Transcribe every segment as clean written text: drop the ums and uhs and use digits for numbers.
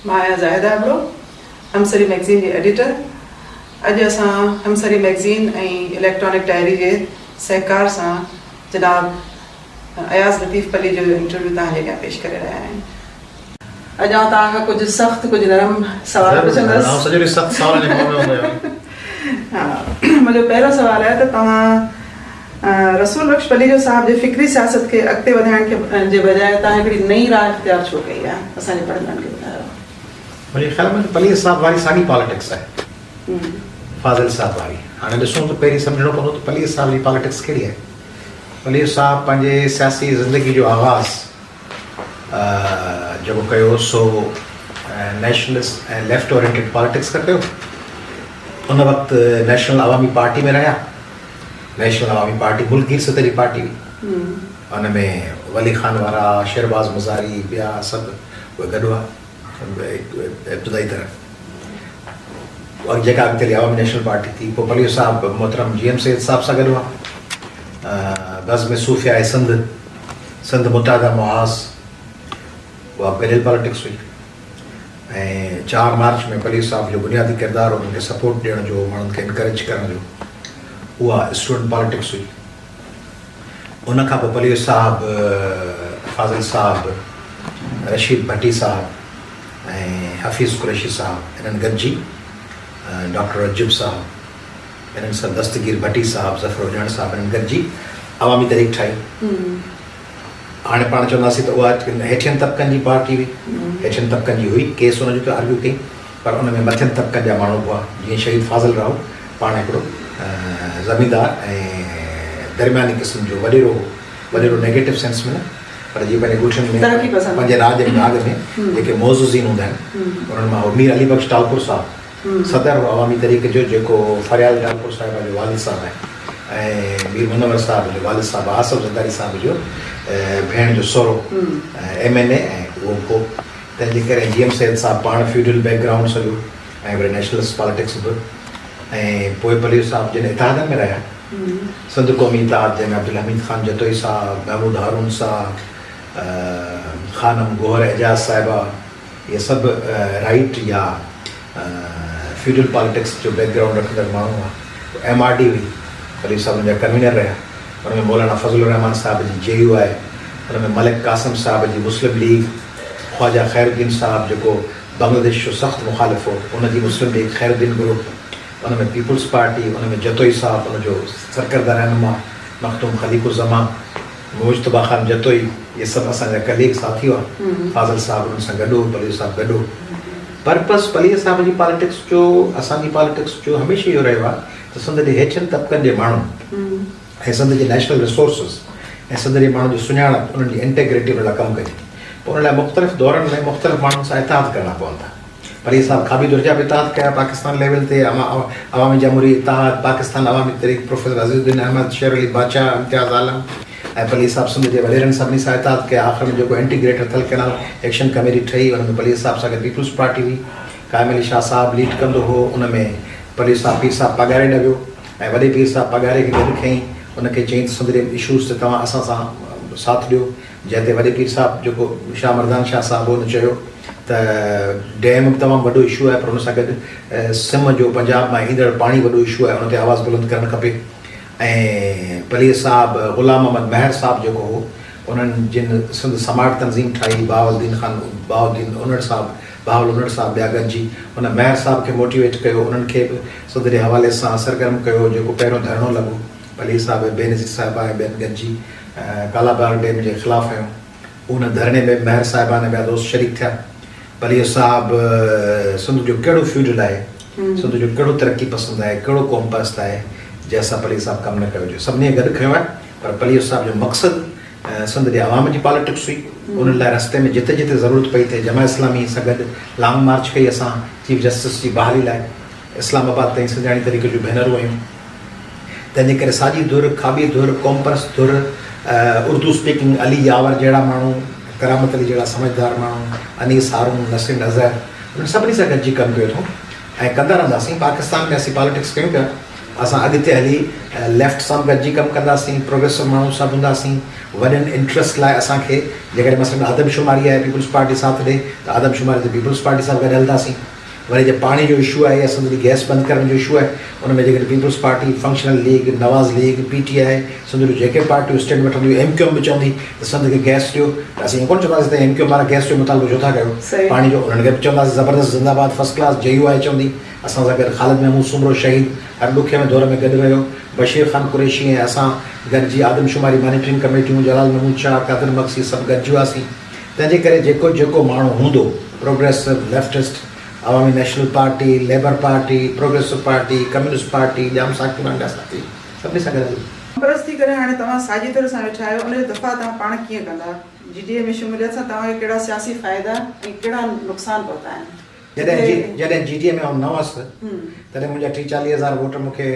माया Zahida Hebrew, हमसरी magazine जी editor. अॼु असां हमसरी magazine ऐं इलेक्ट्रॉनिक डायरी जे सहकार सां जनाब अयाज़ लतीफ़ पली जो इंटरव्यू तव्हांजे अॻियां पेश करे रहिया आहियूं। अॼु आउं तव्हांखां कुझु सख़्तु कुझु नरम सवाल पुछंदसि। हा, मुंहिंजो पहिरियों सुवाल आहे त तव्हां रसूल बख्श पली जो साहिब जे फ़िक्री सियासत खे अॻिते वधाइण जे बजाय तव्हां हिकिड़ी नई राह इख़्तियार छो कई आहे, असांजे पढ़ंदड़नि खे ॿुधायो। मुंहिंजे ख़्याल में पली साहिब वारी साॻी पॉलिटिक्स आहे फाज़िल साहिब वारी। हाणे ॾिसूं त पहिरीं सम्झणो पवंदो त पली साहिब जी पॉलिटिक्स कहिड़ी आहे। पली साहिब पंहिंजे सियासी ज़िंदगी जो आगाज़ जेको कयो सो नेशनलिस्ट ऐं लेफ्ट ओरिएंटेड पॉलिटिक्स खां कयो। उन वक़्तु नेशनल अवामी पार्टी में रहिया। नेशनल अवामी पार्टी मुल्की सतह जी पार्टी हुई। उन में वली खान वारा, शहरबाज़ मुज़ारी, ॿिया सभु उहे गॾु हुआ इब्तिदाई तरह। और जेका अॻिते हली अवामी नेशनल पार्टी थी। पोइ पली साहिब मोहतरम GM सैयद साहिब सां गॾु हुआ। बज़्म सूफ़िया सिंध मुताहिदा मुआज़, उहा गॾियल पॉलिटिक्स हुई। ऐं 4 मार्च में पली साहिब जो बुनियादी किरदारु उन्हनि खे सपोर्ट ॾियण जो, माण्हुनि खे इनकरेज करण जो, उहा स्टूडेंट पॉलिटिक्स हुई। उन खां पोइ पली साहिब, फाज़िल साहिब, रशीद भट्टी साहिब ऐं हफ़ीज़ कुरैशी साहिब इन्हनि गॾिजी, डॉक्टर रजिब साहिब, इन्हनि सां दस्तगीर भट्टी साहिब, ज़फ़र उजान साहिब, इन्हनि गॾिजी अवामी तहरीक ठाही। हाणे पाण चवंदासीं त उहा हेठियनि तबक़नि जी पार्टी हुई। हेठियनि तबक़नि जी हुई। केस हुनजो त आर्ग्यू कई, पर उन में मथियनि तबक़नि जा माण्हू हुआ। जीअं शहीद फाज़िल राव पाण हिकिड़ो ज़मींदार ऐं दरमियानी क़िस्म जो वॾेरो नेगेटिव सेंस में न, पर जीअं पंहिंजे ॻोठनि में पंहिंजे राज जे बाग में जेके मोज़ूज़ीन हूंदा आहिनि, उन्हनि मां मीर अली बख्श टालपुर साहिब सदर अवामी तहरीक जो, जेको फरियाल टालपुर साहिब जो वालिद साहिब आहे, ऐं मीर मुनवर साहिब जो वालिद साहिब, आसिफ ज़रदारी साहिब जो भेण जो सहुरो MNA, ऐं उहो पोइ तंहिंजे करे GM सैयद साहिब पाण फ्यूडल बैकग्राउंड सॼो ऐं वरी नेशनलिस्ट पॉलिटिक्स बि। ऐं पोइ पली साहिब जिन इतिहादनि में रहिया, सिंध क़ौमी इतिहाद जंहिंमें अब्दुल हमीद ख़ान जतोई साहिब, महमूद हारून साहिब, ख़ानम गोहर एजाज़ साहिबा, इहे सभु राइट या फ्यूडल पॉलिटिक्स जो बैकग्राउंड रखंदड़ माण्हू हुआ। MRD हुई, पली साहिब जा कन्वीनर रहिया। उन में मौलाना फज़लुर रहमान साहिब जी JU आहे। उन में मलिक कासिम साहिब जी मुस्लिम लीग, ख्वाजा खैरुद्दीन साहिब जेको बांग्लादेश जो सख़्तु मुखालिफ़ हो, उनजी मुस्लिम लीग खैरुद्दीन ग्रुप। उन में पीपुल्स पार्टी, उन में जतोई साहिब, उनजो सरकरदा रहनुमा मखदूम ख़लीक़ुज़्ज़मान, मुज्तबा ख़ान जतोई, इहे सभु असांजा कलीग साथी हुआ। फाज़िल साहिब उन्हनि सां गॾु, पली साहिब गॾु। पर्पस पली साहिब जी पॉलिटिक्स जो, असांजी पॉलिटिक्स जो हमेशह इहो रहियो आहे त सिंध जे हेठियनि तबक़नि जे माण्हू ऐं सिंध जे नेशनल रिसोर्सिस ऐं सिंध जे माण्हुनि जी सुञाणप, उन्हनि जी इंटेग्रिटी उन लाइ कमु कजे। पोइ उन लाइ मुख़्तलिफ़ दौरनि में मुख़्तलिफ़ माण्हुनि सां इतिहाद करणा पवंदा। पली साहिब खाबी दुर्जा बि इतिहाद कया पाकिस्तान लेवल ते, अवामी जमहूरी इतिहाद, पाकिस्तान अवामी तहरीक, प्रोफेसर अज़ीज़ुद्दीन अहमद, शेर अली बादशाह, इम्तियाज़ आलम। ऐं पली साहिब सिंध जे वॾेरनि सभिनी सां इतिहाद कया। आख़िर में जेको इंटीग्रेटेड थल कैनाल एक्शन कमेटी ठही, उन में पली साहिब सां गॾु पीपुल्स पार्टी हुई। कायम अली शाह साहिब लीड कंदो हो। उन में पली साहिब पीर साहिब पघारे न वियो ऐं वॾे पीर साहिब पघारे खे गॾु खईं। उनखे चयईं त सिंध जे इशूज़ ते तव्हां असां सां साथ ॾियो। जंहिं ते वॾे पीर साहिब जेको शाह मर्दान शाह साहिब हुन चयो त डैम तमामु वॾो इशू आहे, पर हुन सां गॾु सिम जो पंजाब मां ईंदड़ पाणी वॾो इशू आहे, उन ते आवाज़ु बुलंद करणु खपे। ऐं पली साहिब ग़ुलाम अहमद महर साहिब जेको हो, उन्हनि जिन सिंध समाट तंज़ीम ठाही, बहाउद्दीन उनड़ साहिब, बहाउल उनड़ साहिब ॿिया गॾिजी उन महर साहिब खे मोटिवेट कयो, उन्हनि खे बि सिंध जे हवाले सां सरगर्म कयो। जेको पहिरियों धरणो लॻो, पली साहिब बेनज़ीर साहिबा ऐं ॿियनि गॾिजी कालाबाग डैम जे ख़िलाफ़ आहियूं। उन धरणे में महर साहिबान ॿिया दोस्त शरीक थिया। पली साहिब सिंध जो कहिड़ो फ्यूडल आहे, सिंध जो कहिड़ो तरक़ी पसंदि आहे, कहिड़ो क़ौम परस्त आहे, जंहिंसां पली साहिब कमु न कयो हुजे। सभिनी गॾु खयो आहे, पर पली साहिब जो मक़सदु सिंध जे अवाम जी पॉलिटिक्स हुई। उन लाइ रस्ते में जिते जिते ज़रूरत पई थिए, जमा इस्लामी सां गॾु लॉन्ग मार्च कई असां चीफ जस्टिस जी बहाली लाइ। इस्लामाबाद ताईं सॼाणी तरीक़े जूं भेनरूं आहियूं। तंहिंजे करे साॼी धुर, खाॿी धुर, क़ौम परस्त धुर, उर्दू स्पीकिंग अली यावर जहिड़ा माण्हू, करामत अली जहिड़ा समझदार माण्हू, अनीस हारून, नसीर नज़र, उन्हनि सभिनी सां गॾिजी कमु कयो अथऊं ऐं कंदा रहंदासीं। पाकिस्तान में असीं पॉलिटिक्स कयूं पिया, असां अॻिते हली लेफ्ट सां गॾिजी कमु कंदासीं, प्रोग्रेसिव माण्हू सभु हूंदासीं, वॾनि इंट्रस्ट लाइ असांखे जेकॾहिं मसइलो आदमशुमारी आहे पीपल्स पार्टी साथ ॾे त आदमशुमारी ते पीपल्स पार्टी सां गॾु हलंदासीं। वरी जे पाणी जो इशू आहे या सिंध गैस बंदि करण जो इशू आहे उन में जेकॾहिं पीपल्स पार्टी, फंक्शनल लीग, नवाज़ लीग, PTI, सिंध जूं जेके पार्टियूं स्टेट वठंदियूं, MQM बि चवंदी त सिंध खे गैस ॾियो त असीं ईअं कोन चवंदासीं त MQM वारा गैस जो मुतालबो छो था कयो, पाणी जो उन्हनि खे बि चवंदासीं ज़बरदस्त ज़िंदाबाद फर्स्ट क्लास। JUI चवंदी असां सां गॾु ख़ालिद महमूद सुमरो शहीद हर ॾुखे में दौर में गॾु रहियो, बशीर ख़ान कुरैशी ऐं असां गॾिजी आदमशुमारी मॉनिटरिंग कमेटियूं, जलाल महमूद शाह, कादिर मक्सी सभु गॾिजी हुआसीं। तंहिंजे करे जेको माण्हू हूंदो, progressive, leftist, Awami national party, labour party, progressive party, communist party, Jam Saqi मांगा साथी सभिनी सां गॾु परस थी करे हाणे तव्हां साॼी तरह सां वेठा आहियो, उनजो दफ़ा तव्हां पाण कीअं कंदा? GDA में शमूलियत सां तव्हांखे कहिड़ा सियासी फ़ाइदा ऐं कहिड़ा नुक़सान पहुता आहिनि? जॾहिं GDA में आउं न हुअसि तॾहिं मुंहिंजा 30-40 हज़ार वोट मूंखे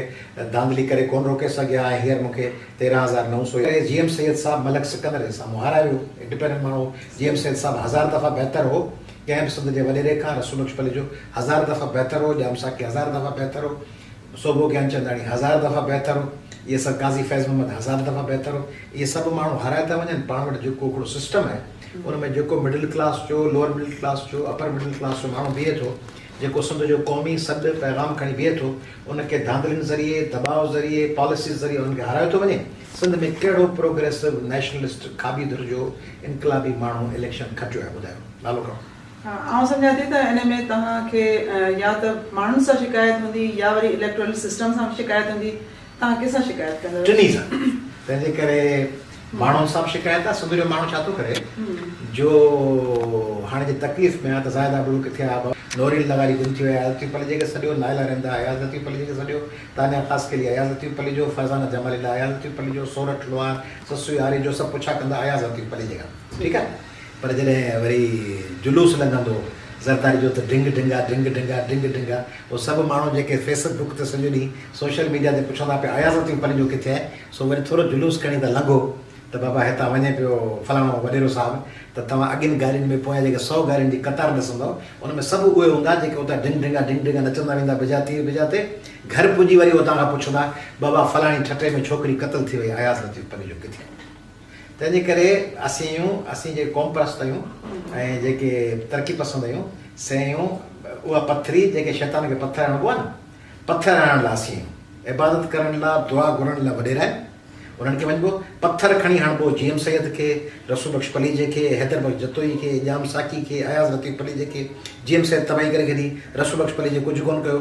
धांधली करे कोन रोके सघिया ऐं हींअर मूंखे 13,900 GM सैयद साहब मलक सिकंदर साम्हूं हारायो वियो, इंडिपेंडेंट माण्हू। GM सैयद साहब 1000 दफ़ा बहितर हो, कंहिं बि सिंध जे वॾेरे खां रसूल बख्श पली जो 1000 दफ़ा बहितर हो, जाम साकी 1000 दफ़ा बहितर हो, सोभो ज्ञानचंदाणी 1000 दफ़ा बहितर हो, इहे सभु काज़ी फैज़ मोहम्मद 1000 दफ़ा बहितर हो। इहे सभु माण्हू हाराए था वञनि। पाण वटि जेको हिकिड़ो सिस्टम आहे उन में जेको मिडिल क्लास जो, लोअर मिडिल क्लास जो, अपर मिडिल क्लास जो माण्हू बीहे थो, जेको सिंध जो क़ौमी सॾु पैगाम खणी बीहे थो, उनखे धांधलियुनि ज़रिए, दबाव ज़रिए, पॉलिसीज़ ज़रिए उनखे हारायो थो वञे। सिंध में कहिड़ो प्रोग्रेसिव नेशनलिस्ट खाबीदुर जो इनकलाबी माण्हू इलेक्शन खटियो आहे? ॿुधायो नालो खणो। आउं सम्झां थी त इन में तव्हांखे या त माण्हुनि सां शिकायत हूंदी या वरी इलेक्टोरल सिस्टम सां शिकायत हूंदी, तव्हां कंहिंसां शिकायत कंदव? टिनी सां। तंहिंजे करे माण्हुनि सां बि शिकायत आहे। सिंध जो माण्हू छा थो करे जो हाणे जे तकलीफ़ में आहे त ज़ाहिदा बुलूक किथे आहे, नौरीन लगारी गुम थी विया, लतीफ़ पली जेके सॼो नायला रहंदा, अयाज़ लतीफ़ पली जेके सॼो तानिया ख़ासि के लिए, अयाज़ लतीफ़ पली जो फैज़ाना जमाली लाइ, अयाज़ लतीफ़ पली जो सोरठ लोहार, ससु यारी जो सभु पुछा कंदा अयाज़ लतीफ़ पली जेका, ठीकु आहे। पर जॾहिं वरी जुलूस लॻंदो ज़रदारी जो त ढिंग ढिंगा ढिंग ढिंगा ढिंग ढिंगा, उहे सभु माण्हू जेके फेसबुक ते सॼो ॾींहुं सोशल मीडिया ते पुछंदा पिया अयाज़ लतीफ़ पली जो किथे आहे, सो वरी थोरो जुलूस खणी त लॻो त बाबा हितां वञे पियो फलाणो वॾेरो साहिबु, त तव्हां अॻिनि गाॾियुनि में पोयां जेके 100 गाॾियुनि जी कतार ॾिसंदव उन में सभु उहे हूंदा जेके उतां ढिंग ढिंगा नचंदा वेंदा बिजाते घर पुॼी वरी उतां खां पुछंदा बाबा फलाणी ठटे में छोकिरी क़तल थी वई, अयाज़ लतीफ़ पली जो किथे। तंहिंजे करे असीं जे क़ौम परस्त आहियूं ऐं जेके तरक़ी पसंदि आहियूं से आहियूं उहा पथरी जेके शैतान खे पथर हणबो आहे न, पथर हणण लाइ असीं आहियूं, इबादत करण लाइ, दुआ घुरण लाइ वॾेरा आहिनि, उन्हनि खे वञिबो पथर खणी हणिबो। GM सैयद खे, रसूल बख्श पली जेके, हैदर बख्श जतोई खे, जाम साकी खे, अयाज़ लतीफ़ पली जेके, GM सैयद तबाही करे छॾी, रसूल बख्श पली जे कुझु कोन कयो,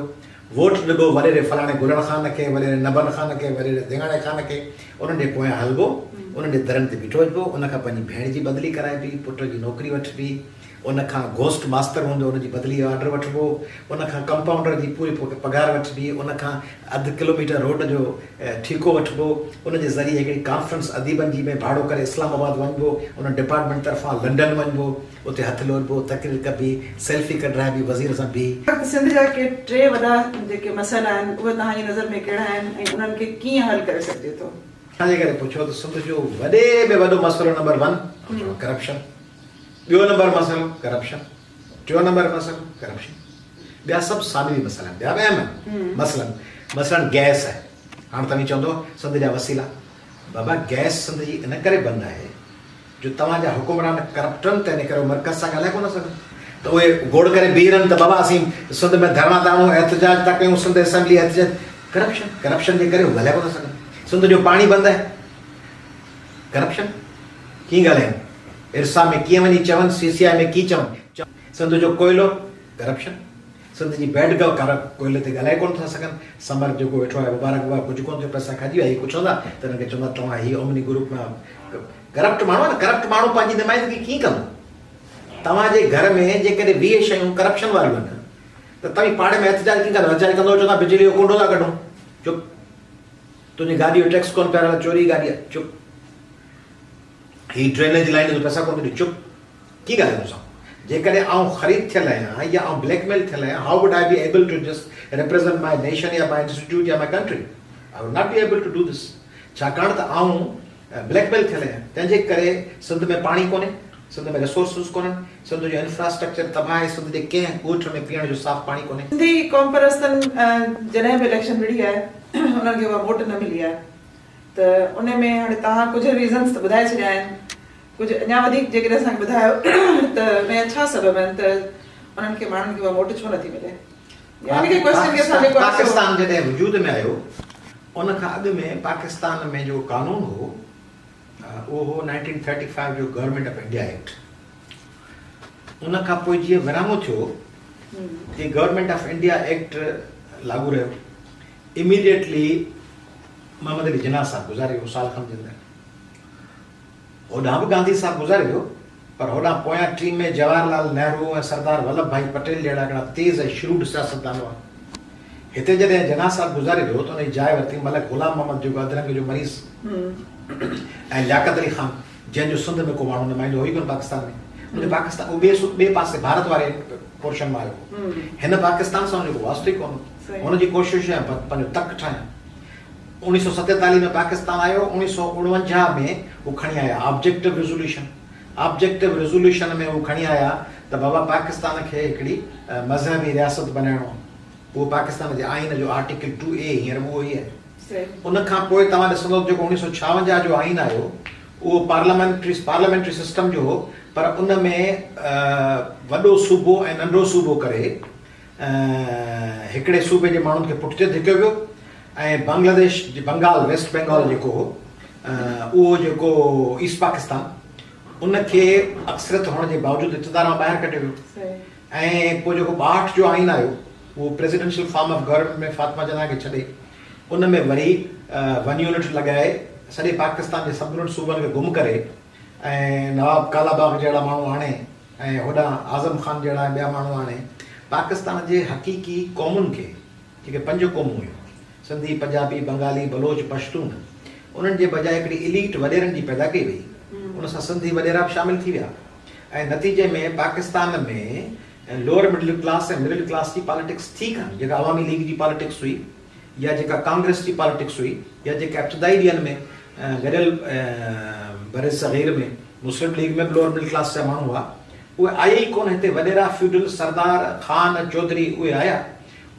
वोट ॾिबो वॾेरे फलाणे गुलण ख़ान खे, वॾेरे नबन ख़ान खे, वॾेरे दिंगाणे ख़ान खे, उन्हनि जे पोयां हलिबो, उन्हनि जे दरनि ते बीठो वञिबो, उनखां पंहिंजी भेण जी बदिली कराइबी, पुट जी नौकिरी वठिबी, उनखां घोस्ट मास्तर हूंदो उनजी बदिली जो ऑर्डर वठिबो, उनखां कंपाउंडर जी पूरी पघार वठिबी, उनखां अधु किलोमीटर रोड जो ठीको वठिबो, उनजे ज़रिए हिकिड़ी कॉन्फ्रेंस अदीबनि जी में भाड़ो करे इस्लामाबाद वञिबो, उन डिपार्टमेंट तरफ़ां लंडन वञिबो, उते हथु लोड़बो, तकरीर कबी, सेल्फी कढाइबी वज़ीर सां बि। सिंध जा के 3 वॾा जेके मसइला आहिनि उहे तव्हांजी नज़र में कहिड़ा आहिनि ऐं उन्हनि खे कीअं हल करे सघिजे थो? छाजे करे पुछो त सिंध जो वॾे में वॾो मसइलो नंबर 1 करप्शन, ॿियो नंबर मसइलो करप्शन, टियों नंबर मसइलो करप्शन, ॿिया सभु सामिली मसइला आहिनि, ॿिया बि आहिनि मसइलनि गैस आहे। हाणे तव्हां चवंदो सिंध जा वसीला, बाबा गैस सिंध जी इन करे बंदि आहे जो तव्हांजा हुकुमरान करप्टन, त इन करे मर्कज़ सां ॻाल्हाए कोन सघनि, त उहे गोड़ करे बीह रहनि त बाबा असीं सिंध में धरना था हणूं, एहतजाज था कयूं, सिंध असेंबली एहतजाज, करप्शन जे करे उहे ॻाल्हाए कोन सघनि। सिंध जो पाणी बंदि आहे, करप्शन, कीअं ॻाल्हाइनि, इरसा में कीअं वञी चवनि, CCI में कीअं चवनि, सिंध जो कोयलो करप्शन, सिंध जी बैड गव कोयले ते ॻाल्हाए कोन था सघनि, समर जेको वेठो आहे मुबारक बाबा कुझु कोन थियो, पैसा खाइजी विया, कुझु हूंदा त हिनखे चवंदा तव्हां हीअ ओमनी ग्रुप में करप्ट माण्हू आहे न, करप्ट माण्हू पंहिंजी नुमाइंदगी कीअं कंदो? तव्हांजे घर में जेकॾहिं 20 शयूं करप्शन वारियूं आहिनि त तव्हां पाड़े में एहतजाज कीअं कंदो? एहतजाज कंदो चवंदा बिजली जो कुंडो था कढूं, चुप, तुंहिंजी गाॾी जो टैक्स कोन पिया, चोरी गाॾी आहे, चुप, ही ड्रेनेज लाइन जो पैसा कोन ॾिनी, चुप, कीअं ॻाल्हाए मूंसां? जेकॾहिं आउं ख़रीद थियल आहियां या आउं ब्लैकमेल थियल आहियां, how would I be able to just represent my nation या माई इंस्टीट्यूट या my country? I would not be able to do this, छाकाणि त आउं ब्लैकमेल थियल आहियां। तंहिंजे करे सिंध में पाणी कोन्हे, सिंध में रिसोर्सिस कोन्हनि, सिंध जो इंफ्रास्ट्रक्चर तबाह आहे, सिंध जे कंहिं ॻोठ में पीअण जो साफ़ पाणी कोन्हे। सिंधी क़ौम परस्तनि जॾहिं बि इलेक्शन विढ़ी आहे उन्हनि खे उहा वोट न मिली आहे त उन में हाणे तव्हां कुझु रीज़न्स त ॿुधाए छॾिया आहिनि कुझु अञा वधीक जेकॾहिं असांखे ॿुधायो त उनजा छा सबब आहिनि त उन्हनि खे माण्हुनि खे उहा वोट छो नथी मिले यानी कि क्वेश्चन खे असां जेको पाकिस्तान जॾहिं वजूद में आयो उन खां अॻु में पाकिस्तान में जो कानून हो उहो हो 1935 जो गवर्नमेंट ऑफ इंडिया एक्ट उन खां पोइ जीअं विरामो थियो ये गवर्नमेंट ऑफ इंडिया एक्ट लागू रहियो इमीडिएटली मोहम्मद अली जिन्ना साहब गुज़ारे वियो साल खनि जे अंदरि होॾां बि गांधी साहब गुज़ारे वियो पर होॾां पोयां टीम में जवाहरलाल नेहरू ऐं सरदार वल्लभ भाई पटेल जहिड़ा हिकिड़ा तेज़ ऐं श्रूड सियासतदान हुआ हिते जॾहिं जिन्ना साहब गुज़ारे वियो त उनजी जाइ वरिती मलिक गुलाम मोहम्मद जो अदरंग जो मरीज़ ऐं लियाकत अली ख़ान जंहिंजो सिंध में को माण्हू नुमाइंदो हुई कोन पाकिस्तान में उनखे पाकिस्तान ॿिए पासे भारत वारे पोर्शन में आयो हिन पाकिस्तान सां हुनजो वास्तो ई कोन हुनजी कोशिशि आहे पंहिंजो तक ठाहियां 1947 में पाकिस्तान आयो 1949 में वो खणी आया ऑब्जेक्टिव रेज़ोल्यूशन में वो खणी आया त बाबा पाकिस्तान खे हिकिड़ी मज़हबी रियासत बनाइणो वो पाकिस्तान जे आइन जो आर्टिकल 2A हींअर उहो ई आहे उन खां पोइ तव्हां ॾिसंदो जेको 1956 जो आइन आयो उहो पार्लियामेंट्री सिस्टम जो हो पर उन में वॾो सूबो ऐं नंढो सूबो करे हिकिड़े सूबे जे माण्हुनि खे पुठिते धिकियो वियो ऐं बांग्लादेश बंगाल वेस्ट बंगाल जेको हो उहो जेको ईस्ट पाकिस्तान उनखे अक्सरियत हुअण जे बावजूदि इक़्तिदार मां ॿाहिरि कढियो वियो ऐं पोइ जेको 62 जो आइन आयो उहो प्रेसिडेंशियल फॉर्म ऑफ गवर्नमेंट में फातिमा जना खे छॾे उन में वरी 1 यूनिट लॻाए सॼे पाकिस्तान जे सभिनी सूबनि खे गुम करे ऐं नवाब कालाबाग जहिड़ा माण्हू आणे ऐं होॾां आज़म ख़ान जहिड़ा ॿिया माण्हू आणे पाकिस्तान जे हक़ीक़ी क़ौमुनि खे जेके 5 क़ौमूं हुयूं सिंधी पंजाबी बंगाली बलोच पश्तून उन्हनि जे बजाय हिकिड़ी इलीट वॾेरनि जी पैदा कई वई उन सां सिंधी वॾेरा बि शामिल थी विया ऐं नतीजे में पाकिस्तान में लोअर मिडिल क्लास ऐं मिडिल क्लास जी पॉलिटिक्स थी कान जेका अवामी लीग जी पॉलिटिक्स हुई या जेका कांग्रेस जी पॉलिटिक्स हुई या जेका इब्तिदाई ॾींहंनि में गॾियल बर सग़ीर में मुस्लिम लीग में लोअर मिडिल क्लास जा माण्हू हुआ उहे आया ई कोन हिते वॾेरा फ्यूडल सरदार खान चौधरी उहे आया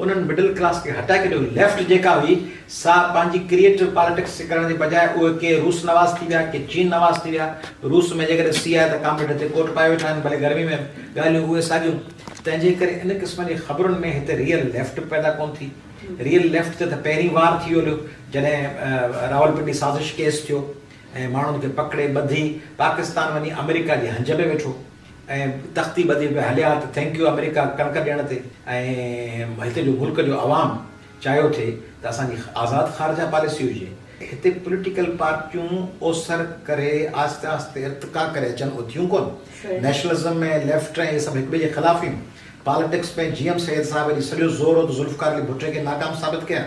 उन्हनि मिडिल क्लास खे हटाए छॾियो लेफ्ट जेका हुई सा पंहिंजी क्रिएटिव पॉलिटिक्स करण जे बजाय उहे के रूस नवाज़ थी विया के चीन नवाज़ थी विया रूस में जेकॾहिं सी आहे त कामिड ते कोट पाए वेठा आहिनि भले गर्मी में ॻाल्हियूं उहे साॻियूं तंहिंजे करे इन क़िस्म जी ख़बरुनि में हिते रियल लेफ्ट पैदा कोन थी रियल लेफ्ट ते त पहिरीं वार थी वियो जॾहिं रावलपिंडी साज़िश केस थियो ऐं माण्हुनि खे पकिड़े ॿधी पाकिस्तान वञी अमेरिका जी हंज में वेठो ऐं तख़्ती ॿधी पिया हलिया त थैंक यू अमेरिका कणक ॾियण ते ऐं हिते जो मुल्क जो अवाम चाहियो थिए त असांजी आज़ादु ख़ारजा पॉलिसी हुजे हिते पॉलिटिकल पार्टियूं ओसर करे आस्ते आस्ते इर्तिका करे अचनि उथियूं कोन नेशनलिज़म में लेफ्ट ऐं इहे सभु हिक ॿिए जे ख़िलाफ़ आहिनि पॉलिटिक्स में GM सैयद साहब जी सॼो ज़ोर हो त ज़ुल्फ़िकार अली भुट्टे खे नाकाम साबित कया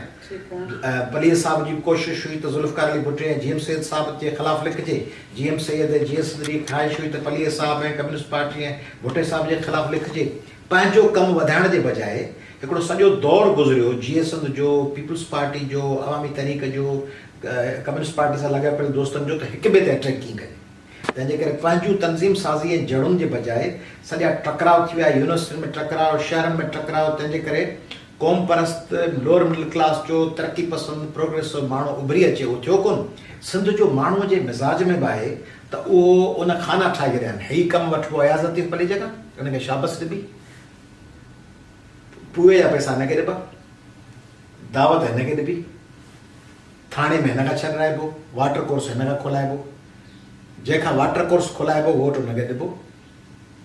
पलीअ साहब जी कोशिशि हुई त ज़ुल्फ़िकार अली भुट्टे ऐं GM सैयद साहब जे ख़िलाफ़ लिखिजे GM सैयद ऐं GS जी ख़्वाहिश हुई त पलीअ साहब ऐं कम्युनिस्ट पार्टी ऐं भुट्टे साहब जे ख़िलाफ़ लिखिजे पंहिंजो कमु वधाइण जे बजाय हिकिड़ो सॼो दौरु गुज़रियो GS जो पीपल्स पार्टी जो अवामी तहरीक जो कम्युनिस्ट पार्टी सां लॻियल पियल दोस्तनि जो त हिक ॿिए ते अटैक की करे तंहिंजे करे पंहिंजूं तनज़ीम साज़ी ऐं जड़ुनि जे बजाय सॼा टकराव थी विया यूनिवर्सिटियुनि में टकराव शहरनि में टकराव तंहिंजे करे क़ौम परस्त लोअर मिडिल क्लास जो तरक़ी पसंदि प्रोग्रेसिव माण्हू उभरी अचे उहो थियो कोन सिंध जो माण्हूअ जे मिज़ाज में बि आहे त उहो उन खाना ठाहे छॾिया आहिनि ही कमु वठिबो अयाज़ लतीफ़ अली जॻह उनखे शाबस ॾिबी पूए जा पैसा हिनखे ॾिबा दावत हिनखे ॾिबी थाणे में हिन खां छॾाइबो वाटर कोर्स हिन खां खोलाइबो जंहिंखां वाटर कोर्स खोलाइबो वोट हुनखे ॾिबो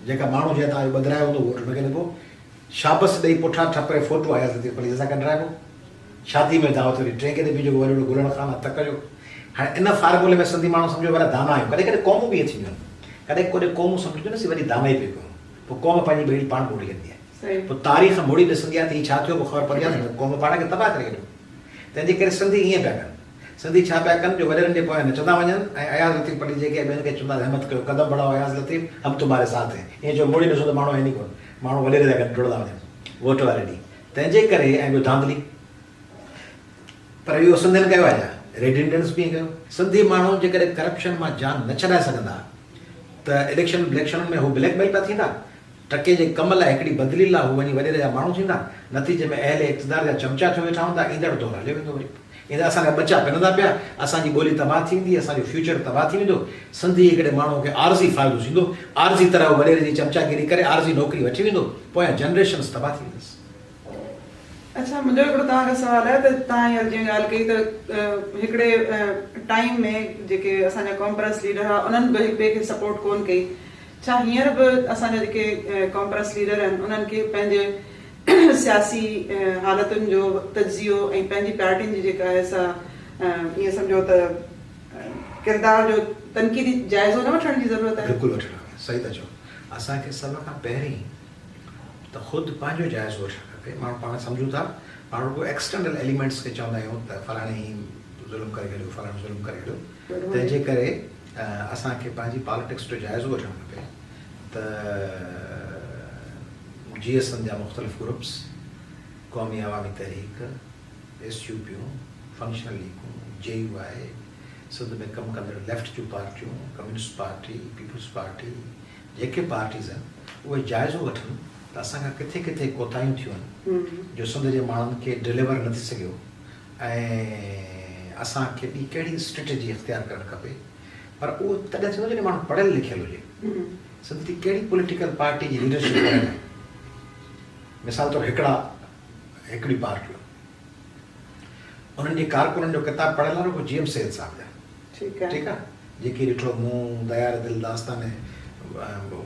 जेका माण्हू जीअं तव्हांजो ॿधायो हूंदो वोट हुनखे ॾिबो शाबस ॾेई पुठियां ठपे फोटो आया त पली असां कढाइबो शादी में दावत वरी टे खे ॾिबी जेको वरी गुलण खां तक जो हाणे इन फार्मूले में सिंधी माण्हू सम्झो वरी दाना आहियूं कॾहिं कॾहिं क़ौमूं बि ईअं थींदियूं आहिनि कॾहिं कोॾे क़ौमूं सम्झो न सी वरी दाना ई पियो कयूं पोइ क़ौम पंहिंजी ॿेड़ी पाण मोड़ी वेंदी आहे पोइ तारीख़ मोड़ी ॾिसंदी आहे त हीअ छा थियो पोइ ख़बर पवंदी आहे त क़ौम पाण खे तबाह करे छॾियो तंहिंजे करे सिंधी ईअं पिया कनि सिंधी छा पिया कनि जो वॾेरनि जे पोयां नचंदा वञनि ऐं अयाज़ लतीफ़ पढ़ी जेके ॿियनि खे चवंदा हिमत कयो कदम बढ़ाओ अयाज़ लतीफ़ हम तुम्हारे साथ हैं ईअं जो मोड़ी ॾिसो त माण्हू आहिनि ई कोन माण्हू वॾेरे जा गॾु जुड़ंदा वञनि वोट वारे ॾींहुं तंहिंजे करे ऐं ॿियो धांधली पर इहो सिंधियुनि कयो आहे छा रेड इंडियंस बि कयो सिंधी माण्हू जेकॾहिं करप्शन मां जान न छॾाए सघंदा त इलेक्शननि में हू ब्लैकमेल पिया थींदा टके जे कम लाइ हिकिड़ी बदिली लाइ हू वञी वॾेरे जा माण्हू थींदा नतीजे में अहले इक़्तिदार जा चमचा थियो वेठा हूंदा ईंदड़ दौरु हलियो वेंदो वरी इन असांजा बच्चा पिनंदा पिया, असांजी ॿोली तबाह थींदी, असांजो फ्यूचर तबाह थी वेंदो। सिंधी हिकिड़े माण्हू खे आरज़ी फ़ाइदो थींदो, आरज़ी तरह वॾेरे जी चमचागिरी करे आरज़ी नौकिरी वठी वेंदो, पोयां जनरेशन्स तबाह थी वेंदसि। अच्छा, मुंहिंजो हिकिड़ो तव्हांखां सुवाल आहे त तव्हां हींअर जीअं ॻाल्हि कई त हिकिड़े टाइम में जेके असांजा कॉम्प्रेस लीडर हुआ उन्हनि बि हिक ॿिए खे सपोर्ट कोन कई। छा हींअर बि असांजा जेके कॉम्प्रेस लीडर आहिनि उन्हनि खे पंहिंजे सियासी हालतुनि जो तजियो ऐं पंहिंजी पार्टियुनि जी जेका आहे सा ईअं सम्झो त किरदार जो तनक़ीदी जाइज़ो न वठण जी ज़रूरत आहे? बिल्कुलु वठणु खपे, सही था चओ। असांखे सभ खां पहिरीं त ख़ुदि पंहिंजो जाइज़ो वठणु खपे। माण्हू पाण सम्झूं था, पाण को एक्सटर्नल एलिमेंट्स खे चवंदा आहियूं त फलाणे ई ज़ुल्म करे छॾियो, फलाणो ज़ुल्म करे छॾियो। तंहिंजे करे असांखे पंहिंजी पॉलिटिक्स जो जाइज़ो वठणु खपे त GSN जा मुख़्तलिफ़ ग्रुप्स, क़ौमी अवामी तहरीक, SUPयूं, फंक्शनल लीगूं, JUI, सिंध में कमु कंदड़ लेफ्ट जूं पार्टियूं, कम्युनिस्ट पार्टी, पीपल्स पार्टी, जेके पार्टीज़ आहिनि उहे जाइज़ो वठनि त असांखां किथे किथे कोताहियूं थियूं आहिनि जो सिंध जे माण्हुनि खे डिलीवर न थी सघियो, ऐं असांखे ॿी कहिड़ी स्ट्रेटेजी इख़्तियार करणु खपे। पर उहो तॾहिं थींदो जॾहिं माण्हू पढ़ियलु लिखियलु हुजे। सिंध जी कहिड़ी पॉलिटिकल पार्टी जी लीडरशिप करणु आहे? मिसाल तौरु हिकिड़ी पार्टी उन्हनि जे कारकुननि जो किताबु पढ़ियलु आहे GM सैयद साहिब जा, ठीकु आहे, जेकी ॾिठो मूं दयार दिल दास्तान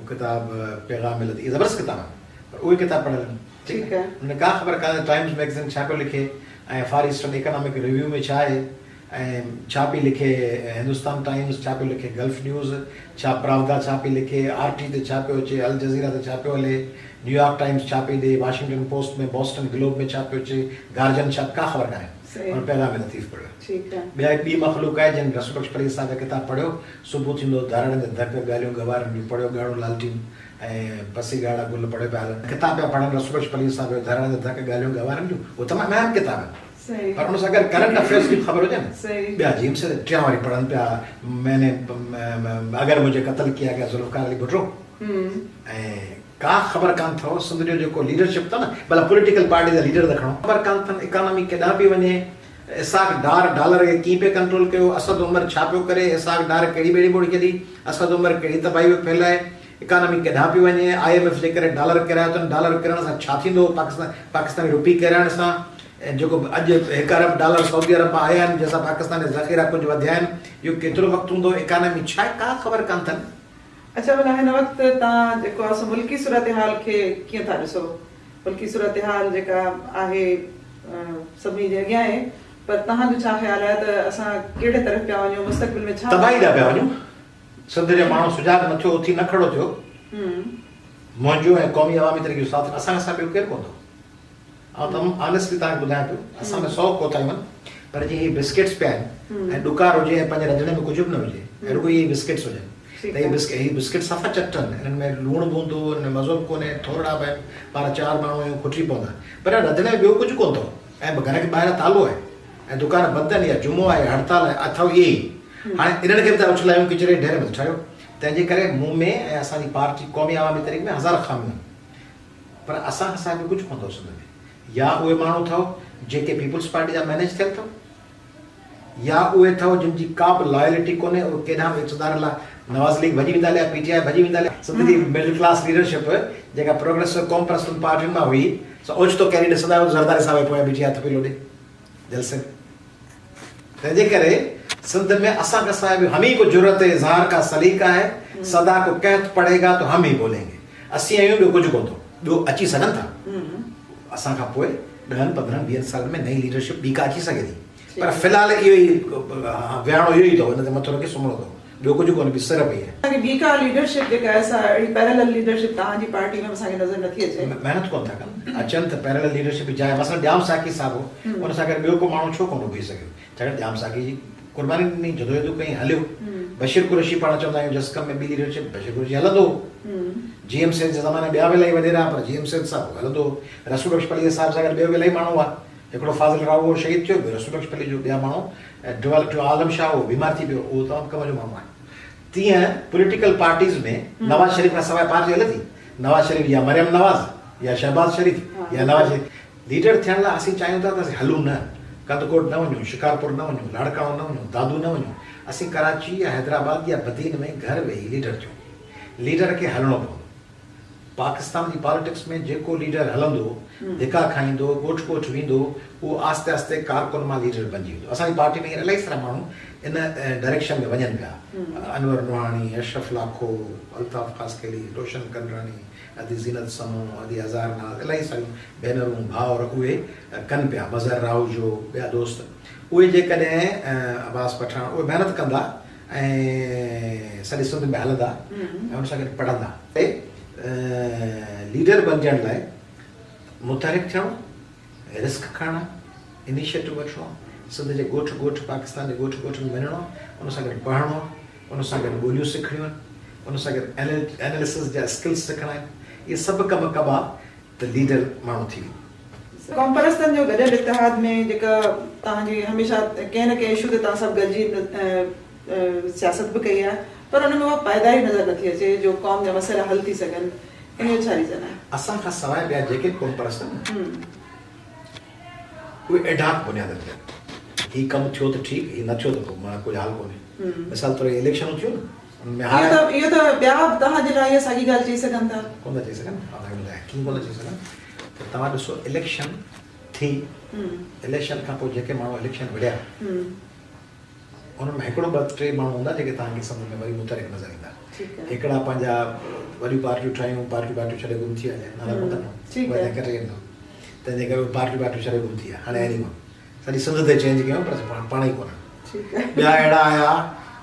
किताबु पैगाम मिलत, इहे ज़बरदस्त किताब आहे, पर उहे किताब पढ़ियल आहिनि, ठीकु आहे। हुन का ख़बर कान्हे टाइम्स मैगज़ीन छा पियो लिखे ऐं फार ईस्टर्न इकोनॉमिक रिव्यू में छा आहे, ऐं छा पई लिखे हिंदुस्तान टाइम्स, छा पियो लिखे गल्फ न्यूज़, छा pravda छा पई लिखे, RT ते छा पियो अचे, अल जज़ीरा ते छा पियो हले, न्यूयॉर्क टाइम्स छा पई ॾे, वाशिंगटन पोस्ट में, बॉस्टन ग्लोब में छा पियो अचे, गार्जियन छा, का ख़बर कान्हे। हुन पैगाम लतीफ़ पढ़ियो। ॿिया ॿी मख़लूक आहे जिन रसूल पली साहिब जा किताब पढ़ियो, सुबुह थींदो धारणनि जा धक ॻाल्हियूं गवारनि जूं पढ़ियो, ॻाढ़ो लालटीन ऐं पसी ॻाढ़ा गुल पढ़ियो पिया हलनि, किताब पिया पढ़नि रसूल पली साहिब जो धारणनि जा धक ॻाल्हियूं गवारनि जूं, उहो तमामु अहम किताब आहे। पर हुन सां गॾु करंट अफेयर्स जी ख़बर हुजे न। ॿिया GM से टियां वारी पढ़नि पिया, मैंने अगर मुझे क़त्ल किया गया ज़ुल्फ़िकार अली भुट्टो, ऐं का ख़बर कान अथव सिंध जो जेको लीडरशिप अथव न, भला पॉलिटिकल पार्टी जा लीडर त खणो, ख़बर कान अथनि इकोनॉमी केॾांहुं पई वञे, इसाक डार डॉलर खे कीअं पियो कंट्रोल कयो, असद उमर छा पियो करे, इसाक डार कहिड़ी ॿेड़ी ॿोड़ी कढी, असद उमर कहिड़ी तबाही पियो फैलाए, इकोनॉमी केॾांहुं पई वञे, IMF जे करे डॉलर किरायो अथनि, डॉलर किरण सां छा थींदो, पाकिस्तानी रुपी किराइण सां, जेको अॼु $1 अरब सऊदी अरब मां आया आहिनि जंहिंसां पाकिस्तान जा ज़ख़ीरा कुझु वधिया आहिनि, इहो केतिरो वक़्तु हूंदो, इकोनॉमी छा आहे, का ख़बर कान अथनि। अच्छा, भला हिन वक़्तु तव्हां जेको आहे मुल्की सूरत हाल खे कीअं था ॾिसो? मुल्की सूरत हाल जेका आहे सभिनी जे अॻियां आहे, पर तव्हांजो छा ख़्यालु आहे त असां कहिड़े तरफ़ पिया वञूं, मुस्तक़बिल में छा तबाही ॾांहुं पिया वञूं? सिंध जो माण्हू सुजाॻ न थियो, उथी न खड़ो थियो, मुंहिंजो ऐं क़ौमी अवामी तरीक़े जो साथ असां ॿियो केरु कोन थो। ऐं तमामु ऑनेस्टली तव्हांखे ॿुधायां पियो, असां में 100 कोताहियूं आहिनि, पर जीअं इहे बिस्किट्स पिया आहिनि ऐं ॾुकार हुजे ऐं पंहिंजे रंधिणे में कुझु बि न हुजे, ऐं रुॻो इहे बिस्किट्स हुजनि, त इहे बिस्किट सफ़ा चटनि, हिननि में लूणु बि हूंदो, हिन में मज़ो बि कोन्हे, थोरा बि आहिनि, पाण 4 माण्हू आहियूं, खुटी पवंदा, पर रंधिणे में ॿियो कुझु कोन अथव, ऐं घर खे ॿाहिरां तालो आहे, ऐं दुकान बंदि आहिनि, या जुमो आहे, हड़ताल आहे, अथव इहे ई। हाणे इन्हनि खे बि था उछलायूं किचिरे ढेर में ठाहियो। तंहिंजे करे मूं में ऐं असांजी पार्टी क़ौमी अवामी तहरीक में 1000 ख़ामियूं, पर असां सां बि कुझु कोन अथव सिंध में। या उहे माण्हू अथव जेके पीपल्स पार्टी जा मैनेज थियल अथव, या उहे अथव जिन जी का बि लॉयलिटी कोन्हे, उहे केॾांहुं बि इक़्तिदार लाइ नवाज़ लीग भॼी वेंदा हलिया, PTI भॼी वेंदा हलिया। सिंध जी मिडिल क्लास लीडरशिप जेका प्रोग्रेसिव कॉम्प्रेस पार्टियुनि मां हुई, ओचितो कैरी ॾिसंदा आहियो ज़रदारी साहिब पोयां बीठी आहे थपेलो ॾे जलसे। तंहिंजे करे सिंध में असां का हम ही को ज़रूरत इज़हार का सलीका है, सदा को कहत पड़ेगा तो हम ही बोलेंगे। असीं आहियूं, ॿियो कुझु कोन थो, ॿियो अची सघनि था असां खां पोइ 10-15-20 साल में नई लीडरशिप ॿी का अची सघे थी, पर फ़िलहाल इहो ई विहाणो इहो ई अथव, हिन ते मथो रखी सुम्हणो अथव, ॿियो कुझु कोन्हे, सिर पई आहे। ॿी का लीडरशिप जेका आहे सा अहिड़ी पैरेलल लीडरशिप तव्हांजी पार्टी में असांखे नज़र नथी अचे। महिनत कोन था कनि, अचनि त पैरेलल लीडरशिप जी जाइ, मसइला ॼाम साकी साहिब हो, उन सां गॾु ॿियो को माण्हू छो कोन बीही सघियो, छाकाणि ॼाम साकी जी कुर्बानी ॾिनी, जदोजहद कई, हलियो। बशीर कुरैशी पाण चवंदा आहियूं जस्कम में ॿी लीडरशिप, बशीर कुरैशी हलंदो, GM सैयद जे ज़माने ॿिया बि इलाही वॾेरा, पर GM सैयद साहिब हलंदो, रसूल बख्श पली साहिब सां गॾु ॿियो बि इलाही माण्हू आहे, हिकिड़ो फाज़िल राव उहो शहीद थियो, रसूल बख्श पली जो ॿिया माण्हू, ऐं आलम शाह उहो बीमार थी पियो, उहो तमामु कम जो माण्हू आहे। तीअं पॉलिटिकल पार्टीज़ में नवाज़ शरीफ़ खां सवाइ पार्टी हले थी, नवाज़ शरीफ़ या मरियम नवाज़ या शहबाज़ शरीफ़ या नवाज़ शरीफ़ लीडर थियण लाइ असीं चाहियूं था त असीं हलूं न, कंदकोट न वञूं, शिकारपुर न वञूं, लाड़काणो न वञूं, दादू न वञूं, असीं कराची या हैदराबाद या बदीन में घर वेही लीडर थियूं। लीडर खे हलणो पवंदो। पाकिस्तान जी पॉलिटिक्स में जेको लीडर हलंदो, धिका खाईंदो, ॻोठ ॻोठ वेंदो, उहो आस्ते आस्ते कारकुन मां लीडर बणिजी वेंदो। असांजी पार्टी में इलाही सारा माण्हू इन डायरेक्शन में वञनि पिया। अनवर नूरानी, अशरफ लाखो, अल्ताफ खासकेली, रोशन कंडरानी, अदी ज़ीनत समो, अदी हज़ार नाज़, इलाही सारियूं भेनरूं भाउर उहे कनि पिया। मज़हर राव जो ॿिया दोस्त उहे जेकॾहिं अब्बास पठान उहे महिनत कंदा ऐं सॼी सिंध में हलंदा ऐं उन सां गॾु पढ़ंदा। लीडर बणजण लाइ मुतहरिक थियणो, रिस्क खणणु, इनिशिएटिव वठणो, सिंध जे ॻोठ ॻोठ, पाकिस्तान जे ॻोठ ॻोठ में वञिणो, उन सां गॾु पढ़णो, उन सां गॾु ॿोलियूं सिखणियूं आहिनि, उन सां गॾु एनालिसिस जा स्किल्स सिखणा आहिनि। इहे सभु कम कबा त लीडर माण्हू थी वेंदो। क़ौम परस्तनि जो गॾियल इतिहाद में जेका तव्हांजी हमेशह कंहिं न कंहिं इशू ते तव्हां सभु गॾिजी सियासत बि कई आहे, पर हुन में उहा पाइदारी नज़र नथी अचे जो क़ौम जा मसइला हल थी सघनि। इन जो छा रीज़न आहे? असां खां सवाइ ॿिया जेके क़ौम परस्त आहिनि उहे एडाक बुनियादनि ते हीउ कमु थियो त ठीकु, हीउ न थियो त पोइ मां कोई हाल कोन्हे। मिसाल तौर इलेक्शनूं थियूं न, इहो त ॿिया तव्हांजे लाइ इहा साॻी ॻाल्हि चई सघनि था? कोन था चई सघनि, कीअं कोन था चई सघनि। त तव्हां ॾिसो इलेक्शन थी, इलेक्शन खां पोइ जेके माण्हू इलेक्शन विढ़िया उनमें हिकिड़ो ॿ टे माण्हू हूंदा जेके तव्हांखे सम्झ में वरी मुतहरिक नज़र ईंदा। हिकिड़ा पंहिंजा वॾियूं पार्टियूं ठाहियूं, पार्टियूं छॾे गुम थी विया, नाला कोन था ॾियूं, तंहिंजे करे पार्टियूं छॾे गुम थी विया। हाणे एनी मां सॼी सिंध ते चेंज कयूं पर पाण ई कोन। ॿिया अहिड़ा आया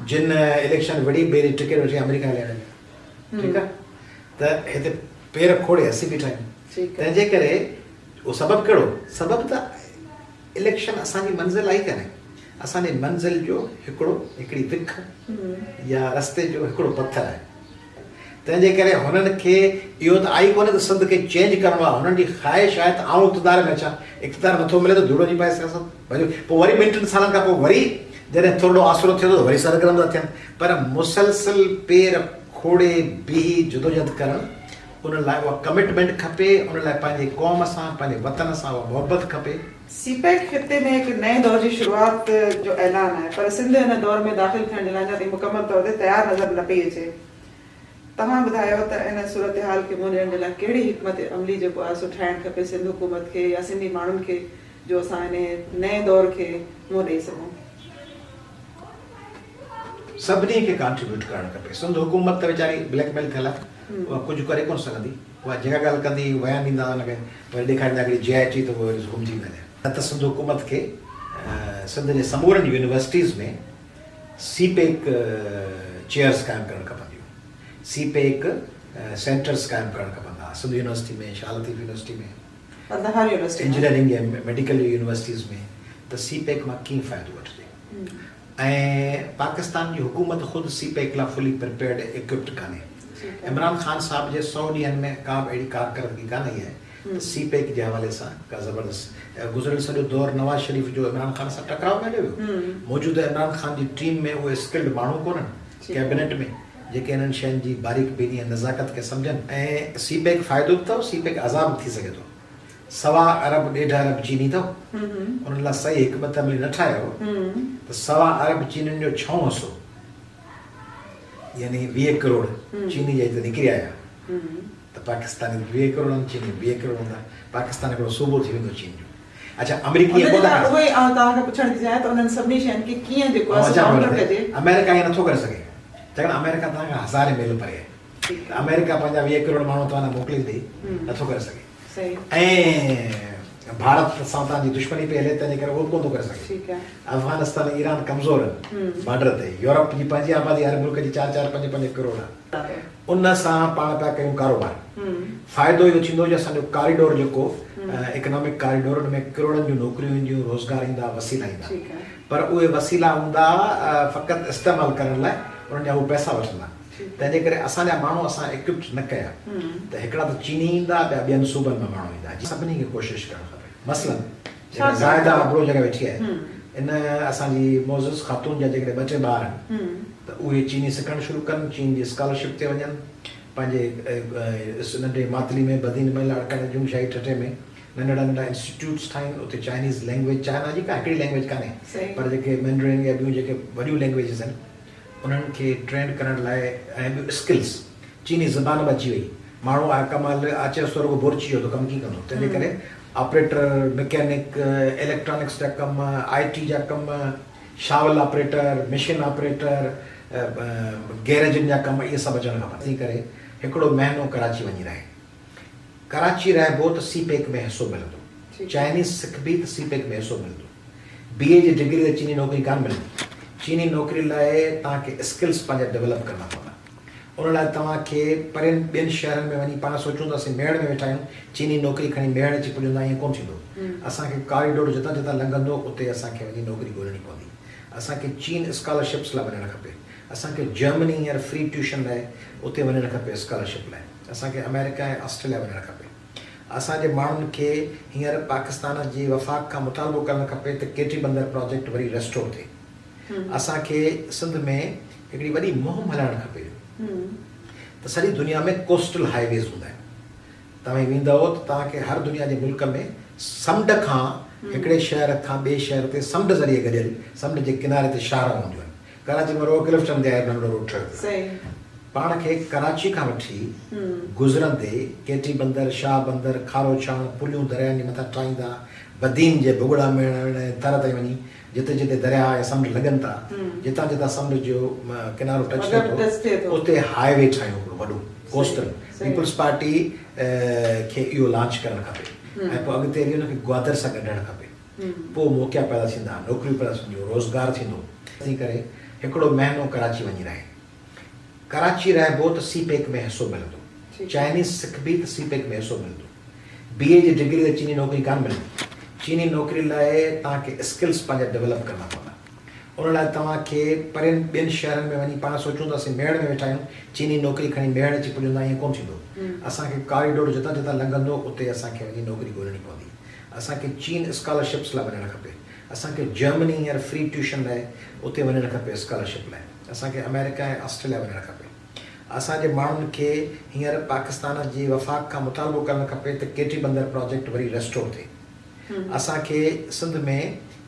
जिन इलेक्शन विढ़ी ॿेरी टिकट वठी अमेरिका हलिया वञनि, ठीकु आहे, त हिते पेर खोड़े असीं बीठा आहियूं। तंहिंजे करे उहो सबबु कहिड़ो? सबबु त इलेक्शन असांजी मंज़िल आई कोन्हे। असांजे मंज़िल जो हिकिड़ी विख या रस्ते जो हिकिड़ो पथर आहे। तंहिंजे करे हुननि खे इहो त आई कोन्हे त सिंध खे चेंज करिणो आहे। हुननि जी ख़्वाहिश आहे त आउं इक़्तिदार में अचां, इक़्तिदार नथो मिले त धूड़ो जी पाए सियासत, पोइ वरी ॿिनि टिनि सालनि खां पोइ वरी जॾहिं थोरो आसिरो थियो त वरी सरगर्म था थियनि। पर मुसलसिल पेर खोड़े बीही जदोजहद करणु, उन लाइ उहा कमिटमेंट खपे, उन लाइ पंहिंजे क़ौम सां, पंहिंजे वतन सां उहा मोहबत खपे। सीपेक खिते में हिकु नए दौर जी शुरूआत जो ऐलान आहे, पर सिंध हिन दौर में दाख़िल थियण जे लाइ अञा मुकमल तौर ते तयारु नज़र न पई अचे। तव्हां ॿुधायो त इन सूरत हाल खे मुंहुं ॾियण जे लाइ कहिड़ी हिकमत अमली जेको आहे सो ठाहिणु खपे सिंध हुकूमत खे या सिंधी माण्हुनि खे, जो असां इन नए दौर खे मुंहुं ॾेई सघूं? सभिनी खे कॉन्ट्रीब्यूट करणु खपे। सिंध हुकूमत त वीचारी ब्लैकमेल थियल आहे, उहा कुझु करे कोन सघंदी। उहा जेका ॻाल्हि कंदी बयान ॾींदा हुनखे वरी ॾेखारींदा हिकिड़ी जय अची त उहे वरी घुमिजी वञे। न त सिंध हुकूमत खे सिंध जे समूरनि यूनिवर्सिटीज़ में सीपेक चेयर्स क़ाइमु करणु खपंदियूं, सीपेक सेंटर्स क़ाइमु करणु खपंदा। सिंध यूनिवर्सिटी में, शालतीफ़ यूनिवर्सिटी में, इंजीनियरिंग या मेडिकल यूनिवर्सिटीज़ में, त सीपेक मां कीअं फ़ाइदो वठिजे। ऐं पाकिस्तान जी हुकूमत ख़ुदि सीपेक लाइ फुली प्रिपेयर्ड इक्विप्ड कान्हे। इमरान ख़ान साहब जे 100 ॾींहनि में का बि अहिड़ी कारकरदगी कान आई आहे त सीपेक जे हवाले सां का ज़बरदस्त। गुज़िरियल सॼो दौर नवाज़ शरीफ़ जो इमरान ख़ान सां टकराव में वियो। मौजूदा इमरान ख़ान जी टीम में उहे स्किल्ड माण्हू कोन्हनि कैबिनेट में जेके इन्हनि शयुनि जी बारीक बीनी ऐं नज़ाकत खे सम्झनि। ऐं सीपेक फ़ाइदो बि अथव, सीपेक अज़ाब बि थी सघे थो। 1.25 अरब 1.5 अरब चीनी अथव, उन लाइ सही हिकमत अमली न ठाहियो त 1.25 अरब चीनियुनि जो 6 हिसो यानी 20 करोड़ चीनी जे हिते निकिरी आया त पाकिस्तानी 20 करोड़ चीनी 20 करोड़ हूंदा। पाकिस्तान हिकिड़ो सूबो थी वेंदो चीन जो। अच्छा अमेरिकी तव्हांखे पुछण थी चाहियां त उन्हनि सभिनी शयुनि खे कीअं जेको आहे अमेरिका ईअं नथो करे सघे, छाकाणि अमेरिका तव्हांखां 1000 मील परे आहे। अमेरिका पंहिंजा 20 करोड़ माण्हू तव्हां मोकिले ॾेई नथो करे सघे। ऐं भारत सां तव्हांजी दुश्मनी पई हले, तंहिंजे करे उहो कोन थो करे सघे। अफ़गानिस्तान ईरान कमज़ोर आहिनि बॉर्डर ते। यूरोप जी पंहिंजी आबादी हर मुल्क जी 4-4, 5-5 करोड़ आहे। उन सां पाण पिया कयूं कारोबार। फ़ाइदो इहो थींदो जो असांजो कॉरिडोर जेको इकोनॉमिक कॉरिडोर, उन में करोड़नि जूं नौकिरियूं ईंदियूं, रोज़गार ईंदा, वसीला ईंदा। पर उहे वसीला हूंदा फ़क़ति इस्तेमालु करण लाइ, उन्हनि जा उहे पैसा वठंदा। तंहिंजे करे असांजा माण्हू असां इक्विप्ड न कया त हिकिड़ा त चीनी ईंदा, ॿिया ॿियनि सूबनि में माण्हू ईंदा। सभिनी खे कोशिशि करणु खपे। मसलन ज़ाइदा अबड़ो जॻह वेठी आहे, इन असांजी मोज़िज़ ख़ातून जा जेकॾहिं 2-3 ॿार आहिनि त उहे चीनी सिखणु शुरू कनि, चीन जी स्कॉलरशिप ते वञनि, पंहिंजे नंढे मातली में, बदीन में, लाड़काणे जूं शाही ठठे में नंढड़ा नंढड़ा इंस्टीट्यूट्स ठाहिनि उते चाइनीज़ लैंग्वेज चाइना जी का हिकिड़ी लैंग्वेज कान्हे सही। पर जेके मैंड्रिन या ॿियूं जेके वॾियूं लैंग्वेजिस आहिनि उन्हनि खे ट्रेंड करण लाइ ऐं ॿियूं स्किल्स चीनी ज़बान बि अची वई माण्हू कमाल अचे थो रुॻो बुरची वियो त कमु कीअं कंदो तंहिंजे करे ऑपरेटर मैकेनिक इलेक्ट्रॉनिक्स जा कम IT जा कम शावल ऑपरेटर मशीन ऑपरेटर गैरेजनि जा कम इहे सभु अचणु खपनि तंहिं करे हिकिड़ो महीनो कराची वञी रहे कराची रहिबो त CPEC में हिसो मिलंदो चाइनीज़ सिखबी त CPEC में हिसो मिलंदो BA जी डिग्री ते चीनी नौकिरी कान मिलंदी चीनी नौकिरी लाइ तव्हांखे स्किल्स पंहिंजा डेवलप करणा पवंदा उन लाइ तव्हांखे परियनि ॿियनि शहरनि में वञी पाण सोचूं था असीं मेड़ में वेठा आहियूं चीनी नौकिरी खणी मेड़ अची पुॼंदा ईअं कोन थींदो असांखे कॉरिडोर जितां जितां लंघंदो उते असांखे वञी नौकिरी ॻोल्हणी पवंदी असांखे चीन स्कॉलरशिप्स लाइ वञणु खपे असांखे जर्मनी हींअर फ्री ट्यूशन लाइ उते वञणु खपे स्कॉलरशिप लाइ असांखे अमेरिका ऐं ऑस्ट्रेलिया वञणु खपे असांजे माण्हुनि खे हींअर पाकिस्तान जे वफ़ाक़ खां मुतालबो करणु खपे त केटी बंदर प्रोजेक्ट वरी रेस्टोर थिए असांखे सिंध में हिकिड़ी वॾी मुहिम हलाइणु खपे त सॼी दुनिया में कोस्टल हाईवेज़ हूंदा आहिनि तव्हां वेंदव त तव्हांखे हर दुनिया जे मुल्क में समुंड खां हिकिड़े शहर खां ॿिए शहर ते समुंड ज़रिए गॾियल समुंड जे किनारे ते शारा हूंदियूं आहिनि कराची में रोड क्लिफ्टन ते आहे नंढो रोड ठहियो पाण खे कराची खां वठी गुज़रंदे केटी बंदर शाह बंदर खारो छाण पुलियूं दरियानि जे मथां ठाहींदा बदीन जे भुॻड़ा में तर ताईं वञी जिते जिते दरिया या समुंड लॻनि था जितां जितां समुंड जो किनारो टच थिए थो उते हाईवे ठाहियूं हिकिड़ो वॾो कोस्टल पीपल्स पार्टी खे इहो लॉन्च करणु खपे ऐं पोइ अॻिते हली हुनखे ग्वादर सां गॾणु खपे पोइ मौक़ा पैदा थींदा नौकिरियूं पैदा थींदियूं रोज़गार थींदो तंहिं करे हिकिड़ो महीनो कराची वञी रहे कराची रहिबो त CPEC में हिसो मिलंदो चाइनीज़ सिखबी त CPEC में हिसो मिलंदो BA जी डिग्री ते चीनी नौकिरी कान मिलंदी चीनी नौकिरी लाइ तव्हांखे स्किल्स पंहिंजा डेवलप करणा पवंदा उन लाइ तव्हांखे परियनि ॿियनि शहरनि में वञी पाण सोचूं था असीं मेड़ में वेठा आहियूं चीनी नौकिरी खणी मेड़ अची पुॼंदा ईअं कोन थींदो असांखे कॉरिडोर जितां जितां लंघंदो उते असांखे वञी नौकिरी ॻोल्हणी पवंदी असांखे चीन स्कॉलरशिप्स लाइ वञणु खपे असांखे जर्मनी हींअर फ्री ट्यूशन लाइ उते वञणु खपे स्कॉलरशिप लाइ असांखे अमेरिका ऐं ऑस्ट्रेलिया वञणु खपे असांजे माण्हुनि खे हींअर पाकिस्तान जे वफ़ाक़ खां मुतालबो करणु खपे त केटी बंदर प्रोजेक्ट वरी रेस्टोर थिए असांखे सिंध में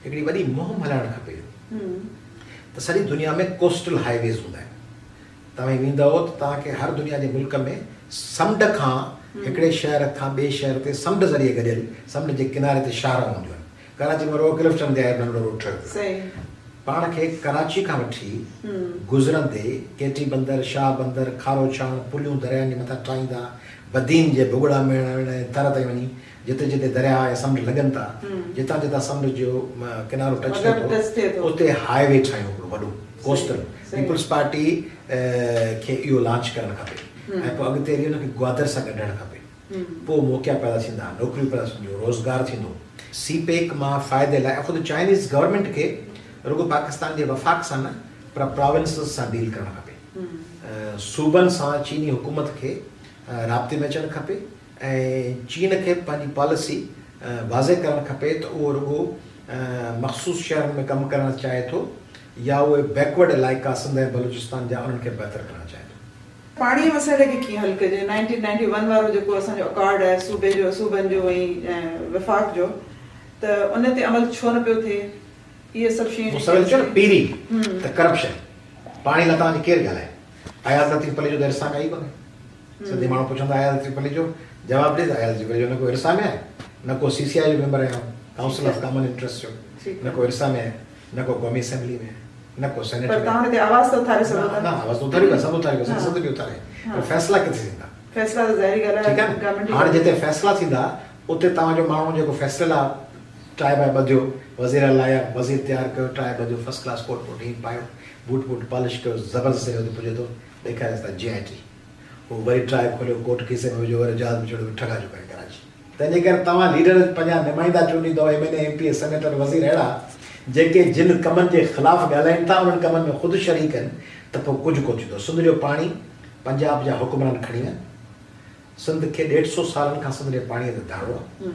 हिकिड़ी वॾी मुहिम हलाइणु खपे त सॼी दुनिया में कोस्टल हाईवेज़ हूंदा आहिनि तव्हां वेंदव त तव्हांखे हर दुनिया जे मुल्क में समुंड खां हिकिड़े शहर खां ॿिए शहर ते समुंड ज़रिए गॾियल समुंड जे किनारे ते शारा हूंदियूं आहिनि कराची में रोड क्लिफ्टन ते आहे नंढो रोड ठहियो पाण खे कराची खां वठी गुज़रंदे केटी बंदर शाह बंदर खारो छाण पुलियूं दरियानि जे मथां ठाहींदा बदीन जे भुॻड़ा में तर ताईं वञी जिते जिते दरिया या समुंड लॻनि था जितां जितां समुंड जो किनारो टच थिए थो उते हाईवे ठाहियूं हिकिड़ो वॾो कोस्टल पीपल्स पार्टी खे इहो लॉन्च करणु खपे ऐं पोइ अॻिते हली हुनखे ग्वादर सां गॾणु खपे पोइ मौक़ा पैदा थींदा नौकिरियूं पैदा थींदियूं रोज़गार थींदो CPEC मां फ़ाइदे लाइ ख़ुदि चाइनीज़ गवर्नमेंट खे रुॻो पाकिस्तान जे वफ़ाक़ सां न पर प्रोविंसिस सां डील करणु खपे सूबनि सां चीनी हुकूमत खे राब्ते में अचणु खपे ऐं चीन खे पंहिंजी पॉलिसी वाज़े करणु खपे त उहो रुॻो मख़सूस शहरनि में कमु करणु चाहे थो या उहे बैकवर्ड इलाइक़ा सिंध ऐं बलूचिस्तान जा उन्हनि खे बहितर करणु चाहे थो पाणीअ मसइले खे कीअं हल कजे 1991 वारो जेको असांजो अकॉर्ड आहे सूबनि जो ऐं वफ़ाक़ जो त उन ते अमल छो न पियो थिए इहे सभु शयूं पहिरीं त करप्शन पाणी लाइ तव्हांजी केरु ॻाल्हाए अयाज़ लतीफ़ अली जो त इरसा में आई कोन्हे सिंधी माण्हू पुछंदा अयाज़ लतीफ़ अली जो जवाबु ॾे त अयाज़ लतीफ़ अली जो न को इरसा में आहे न को CCI जो मेंबर आहियां काउंसिल ऑफ कॉमन इंट्रस्ट जो न को इरसा में आहे न को क़ौमी असेंबली में न को सेनेट में तव्हां हिते आवाज़ त उथारे सघो था न आवाज़ उथारी सभु उथारी संसद बि उथारे पर फ़ैसिला किथे थींदा फ़ैसिला त ज़ाहिरी ॻाल्हि आहे ठीकु आहे हाणे जिते फ़ैसिला थींदा उते तव्हांजो माण्हू जेको फ़ैसिला टाइ बाए ॿधियो वज़ीर लाइ वज़ीर तयारु कयो टाइ ॿधियो फर्स्ट क्लास कोट वोट हीअं पायो बूट वूट पॉलिश कयो ज़बरदस्ती हुते पुॼे थो ॾेखारियोसि था GIT उहो वरी टाइ खोलियो कोट खीसे में विझो वरी जहाज़ में चढ़ो ठगा चुका कराची तंहिंजे करे तव्हां लीडर पंहिंजा नुमाइंदा चूंडींदव MLA MP सेनेटर वज़ीर अहिड़ा जेके जिन कमनि जे ख़िलाफ़ु ॻाल्हाइनि था उन्हनि कमनि में ख़ुदि शरीक आहिनि त पोइ कुझु कोन थींदो सिंध जो पाणी पंजाब जा हुकुमरान खणी विया सिंध खे 150 सालनि खां सिंध जे पाणीअ ते दाड़ो आहे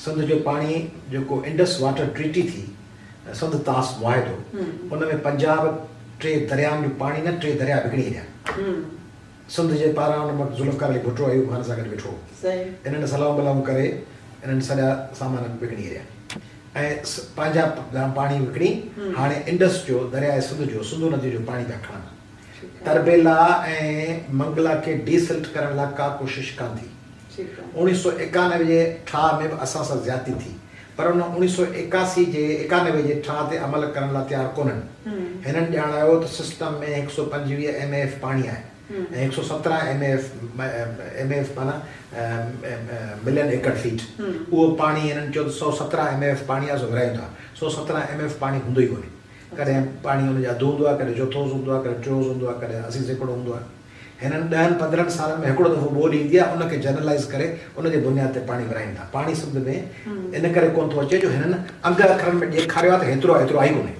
सिंध जो पाणी जेको इंडस वाटर ट्रीटी थी सिंध तास मुआहिदो उन में पंजाब 3 दरियानि जो पाणी न 3 दरिया विकिणी विया सिंध जे पारां उन वटि ज़ुल्फ़कार अली भुट्टो अयूब खान सां गॾु वेठो इन्हनि सलाम बलाम करे इन्हनि सॼा सामान विकिणी रहिया ऐं पंहिंजा पाणी विकिणी हाणे इंडस जो दरियाए सिंधु नदी जो पाणी पिया खणनि तरबेला ऐं मंगला खे डीसिल्ट करण लाइ का कोशिशि कान थी 1991 जे ठाह में बि असां सां ज्यादती थी पर उन 1991 जे 91 जे ठाह ते अमल करण लाइ तयारु कोन्हनि हिननि ॼाणायो त सिस्टम में 125 MAF पाणी आहे ऐं 117 MAF माना मिलियन एकड़ फीट उहो पाणी हिननि चयो त 117 MAF पाणी आहे सो विरायूं था 117 MAF पाणी हूंदो ई कोन्हे कॾहिं पाणी हुनजो अधु हूंदो आहे कॾहिं चोथों हूंदो आहे कॾहिं टियों हूंदो आहे कॾहिं 80 सैकड़ो हूंदो आहे हिननि 10-15 सालनि में हिकिड़ो दफ़ो ॿोॾि ईंदी आहे उनखे जनरलाइज़ करे उनजे बुनियाद ते पाणी विराईंदा पाणी सिंध में इन करे कोन थो अचे जो हिननि अंग अखरनि में ॾेखारियो आहे त हेतिरो आहे आई कोन्हे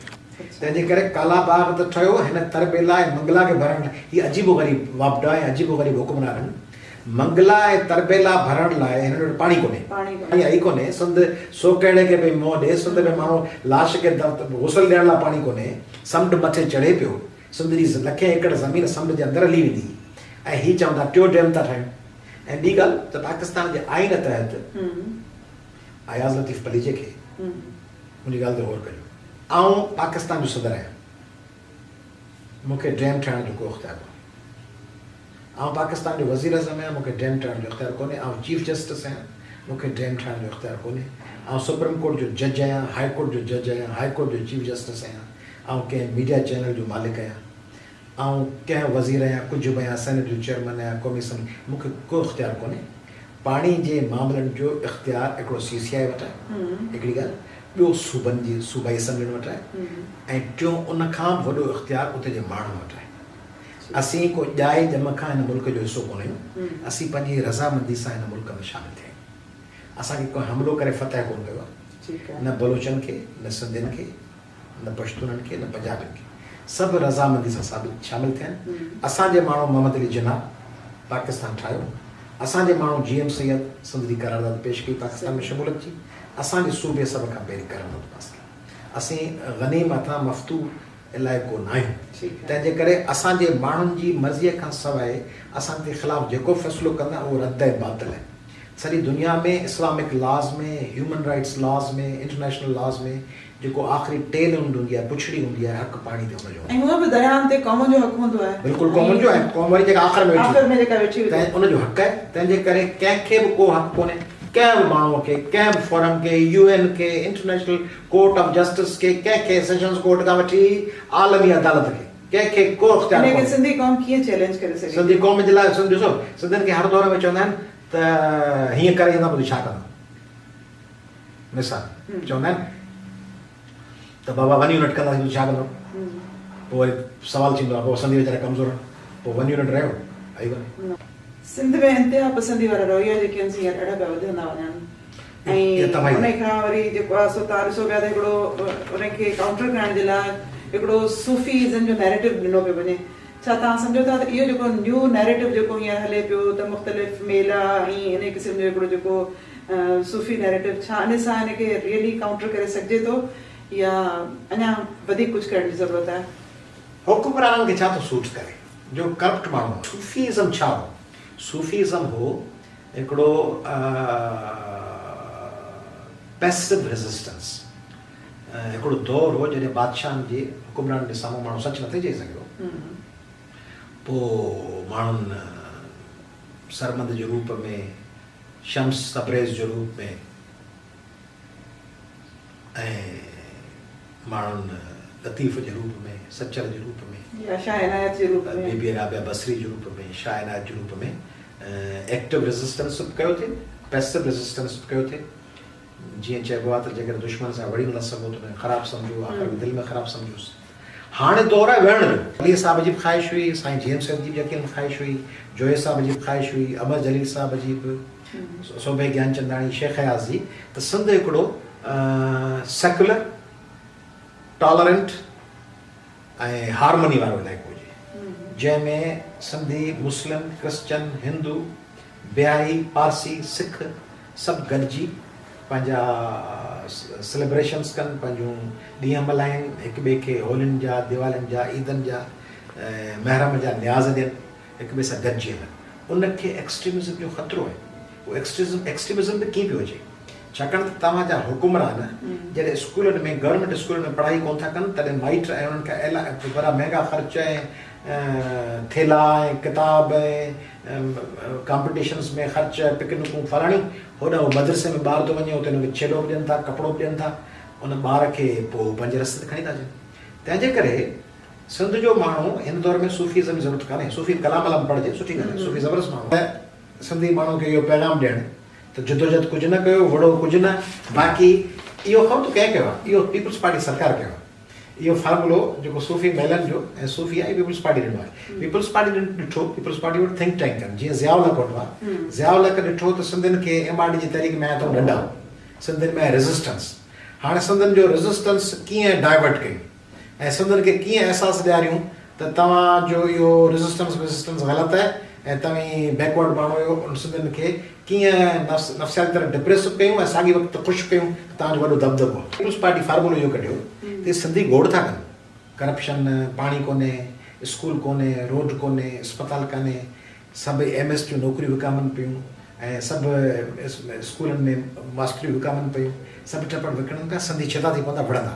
तंहिंजे करे कालाबाग त ठहियो हिन तरबेला ऐं मंगला खे भरण लाइ हीअ अजीबो ग़रीब वापडा ऐं अजीबो ग़रीब हुकुमरान आहिनि मंगला ऐं तरबेला भरण लाइ हिननि वटि पाणी कोन्हे आई कोन्हे सिंध सोकेड़े खे भई मोह ॾे सिंध में माण्हू लाश खे गुसल ॾियण लाइ पाणी कोन्हे समुंड मथे चढ़े पियो सिंध जी लखे एकड़ ज़मीन समुंड जे अंदरि हली वेंदी ऐं हीअ चवंदा टियों डैम था ठाहियूं ऐं ॿी ॻाल्हि त पाकिस्तान जे आइन तहत अयाज़ लतीफ़ पलीजे खे मुंहिंजी ॻाल्हि ते गौर कयो आउं पाकिस्तान जो सदर आहियां मूंखे डैम ठाहिण जो को इख़्तियार कोन्हे आउं पाकिस्तान जो वज़ीर अज़म आहियां मूंखे डैम ठाहिण जो इख़्तियार कोन्हे आउं चीफ जस्टिस आहियां मूंखे डैम ठाहिण जो इख़्तियार कोन्हे आउं सुप्रीम कोर्ट जो जज आहियां हाई कोर्ट जो जज आहियां हाई कोर्ट जो चीफ जस्टिस आहियां आउं कंहिं मीडिया चैनल जो मालिक आहियां आउं कंहिं वज़ीर आहियां कुझु बि आहियां सेनेट जो चेयरमैन आहियां क़ौमी असम्बली मूंखे को इख़्तियार कोन्हे पाणी जे मामलनि जो इख़्तियार हिकिड़ो CCI वटि आहे हिकिड़ी ॻाल्हि ॿियो सूबाई असम्बली वटि आहे ऐं टियों उनखां बि वॾो इख़्तियार उते जे माण्हुनि वटि आहे असीं को ॼाए ॼम खां हिन मुल्क जो हिसो कोन आहियूं असीं पंहिंजी रज़ामंदी सां हिन मुल्क में शामिलु थिया आहियूं असांखे को हमिलो करे फतह कोन कयो आहे न बलोचनि खे न सिंधियुनि खे न पश्तूननि खे न पंजाबियुनि खे सभु रज़ामंदी सां शामिलु थिया आहिनि असांजे माण्हू मोहम्मद अली जिन्ना पाकिस्तान ठाहियो असांजे माण्हू GM सैयद सिंध जी करारदाद पेश कई पाकिस्तान में शमूलियत जी असांजे सूबे सभ खां पहिरीं करारदाद पास कई असीं गनीम अथां मफ़्तू इलाइक़ो न आहियूं तंहिंजे करे असांजे माण्हुनि जी मर्ज़ीअ खां सवाइ असांजे ख़िलाफ़ु जेको फ़ैसिलो कंदा उहो रद्द बातिल आहे सॼी दुनिया में इस्लामिक लॉज़ में ह्यूमन राइट्स लॉज़ में इंटरनेशनल लॉज़ में जेको आख़िरी टेल हूंदी आहे पुछड़ी हूंदी आहे हक़ पाणी ते हुनजो ऐं हूअं बि दरियाहनि ते क़ौम जो हक़ हूंदो आहे बिल्कुलु क़ौम जो ऐं क़ौम वारी जेका आख़िर में वेठी उनजो हक़ आहे तंहिंजे करे कंहिंखे बि को हक़ कोन्हे कंहिं बि माण्हूअ खे कंहिं बि फोरम खे UN खे इंटरनेशनल कोर्ट ऑफ जस्टिस खे कंहिंखे सेशंस कोर्ट खां वठी आलमी अदालत खे कंहिंखे को इख़्तियार कोन्हे सिंधी क़ौम कीअं चैलेंज करे सघे सिंधी क़ौम जे लाइ ॾिसो सिंधियुनि खे हर दौर में चवंदा आहिनि त हीअं करे ईंदा पोइ छा कंदा मिसाल चवंदा आहिनि त बाबा वन यूनिट कंदासीं छा कंदो पोइ वरी सुवाल थींदो आहे पोइ सिंधी वीचारा कमज़ोर पोइ वन यूनिट रहियो आई कोन्हे सिंध में इंतिहा पसंदी वारा रवैया जेके आहिनि हींअर ॾाढा पिया वधंदा वञनि ऐं उन खां वरी जेको आहे सो तव्हां ॾिसो पिया त हिकिड़ो उनखे काउंटर करण जे लाइ हिकिड़ो सूफ़ीज़म जो नैरेटिव ॾिनो पियो वञे छा तव्हां सम्झो था त इहो जेको न्यू नैरेटिव जेको हींअर हले पियो त मुख़्तलिफ़ मेला ऐं इन क़िस्म जो हिकिड़ो जेको सूफ़ी नैरेटिव छा इन सां हिनखे रियली काउंटर करे सघिजे थो या अञा वधीक कुझु करण जी ज़रूरत आहे हुकुमराननि खे छा थो सूट करे जो करप्ट माण्हू सूफ़ीज़म छा हो सूफ़ीज़म हो हिकिड़ो पैसिव रेज़िस्टेंस हिकिड़ो दौर हो जॾहिं बादशाहनि जे हुकुमराननि जे साम्हूं माण्हू सच नथे चई सघियो पोइ माण्हुनि सरमद जे रूप में शम्स तबरेज़ जे रूप में ऐं माण्हुनि लतीफ़ जे रूप में सचर जे रूप में शाह इनायत जे रूप में बीबी राबिया बसरी जे रूप में शाह इनायत जे रूप में एक्टिव रेज़िस्टेंस कयो थिए पैसिव रेज़िस्टेंस कयो थिए जीअं चइबो आहे त जेकर दुश्मन सां वड़ी न सघो त ख़राबु सम्झो आख़िर में दिलि में ख़राबु सम्झोसि हाणे दौर आहे वेहण जो अली साहिब जी बि ख़्वाहिश हुई साईं GM सैयद जी बि यकीन ख़्वाहिश हुई जोए साहिब जी बि ख़्वाहिश हुई अमर जलील साहिब जी बि सोभे ज्ञानचंदाणी शेख हयास जी त सिंध हिकिड़ो सेकुलर टॉलरेंट ऐं हारमोनी वारो इलाइक़ो हुजे जंहिंमें सिंधी मुस्लिम क्रिश्चन हिंदू बिहारी पारसी सिख सभु गॾिजी पंहिंजा सेलिब्रेशन्स कनि पंहिंजूं ॾींहं मल्हाइनि हिक ॿिए खे होलियुनि जा दिवालियुनि जा ईदनि जा महरम जा न्याज़ ॾियनि हिक ॿिए सां गॾिजी हलनि उनखे एक्सट्रीमिज़म जो ख़तरो आहे उहो एक्सट्रीमिज़म बि कीअं पियो हुजे छाकाणि त तव्हांजा हुकुमरान जॾहिं स्कूलनि में गवर्नमेंट स्कूलनि में पढ़ाई कोन था कनि तॾहिं माइट ऐं उन्हनि खे इलाही वॾा महांगा ख़र्च ऐं थेला ऐं किताब ऐं कॉम्पिटिशन्स में ख़र्च पिकनिकूं फलाणियूं होॾां उहो मदरसे में ॿार थो वञे हुते हुनखे छेॾो बि ॾियनि था कपिड़ो बि ॾियनि था उन ॿार खे पोइ पंहिंजे रस्ते ते खणी था अचनि तंहिंजे करे सिंध जो माण्हू हिन दौर में सूफ़ीज़म जी ज़रूरत कान्हे सूफ़ी कलाम वलाम पढ़िजे सुठी ॻाल्हि आहे सूफ़ी ज़बरदस्त माण्हू आहे सिंधी माण्हू खे इहो पैगाम ॾियणु त जदोजहद कुझु न कयो वॾो कुझु न बाक़ी इहो ख़बर त कंहिं कयो आहे इहो पीपल्स पार्टी सरकार कयो आहे इहो फार्मूलो जेको सूफ़ी मेलनि जो ऐं सूफ़ी आहे पीपल्स पार्टी ॾिनो आहे पीपल्स पार्टी ॾिठो पीपल्स पार्टी वटि थिंक टैंक आहिनि जीअं ज़ियाउल हक़ वटि आहे ज़ियाउल हक़ ॾिठो त सिंधियुनि खे MRD जी तहरीक में आया अथऊं नंढा सिंधियुनि में रेज़िस्टेंस हाणे सिंधियुनि जो रेज़िस्टेंस कीअं डाइवर्ट कयूं ऐं सिंधियुनि खे कीअं अहसासु ॾियारियूं त तव्हांजो इहो रेज़िस्टेंस ग़लति आहे ऐं तव्हीं बैकवर्ड माण्हू हुयो सिंधियुनि खे कीअं नफ़्सियाती तरह डिप्रेस कयूं ऐं साॻी वक़्तु ख़ुशि कयूं तव्हांजो वॾो दबदबो आहे पीपल्स पार्टी फार्मूलो इहो कढियो त सिंधी गोड़ था कनि करप्शन पाणी कोन्हे स्कूल कोन्हे रोड कोन्हे अस्पताल कान्हे सभु MS जूं नौकरियूं विकामनि पियूं ऐं सभु स्कूलनि में मास्तरियूं विकामनि पियूं सभु टपड़ विकिणनि पिया सिंधी छेता थी पवंदा बढ़ंदा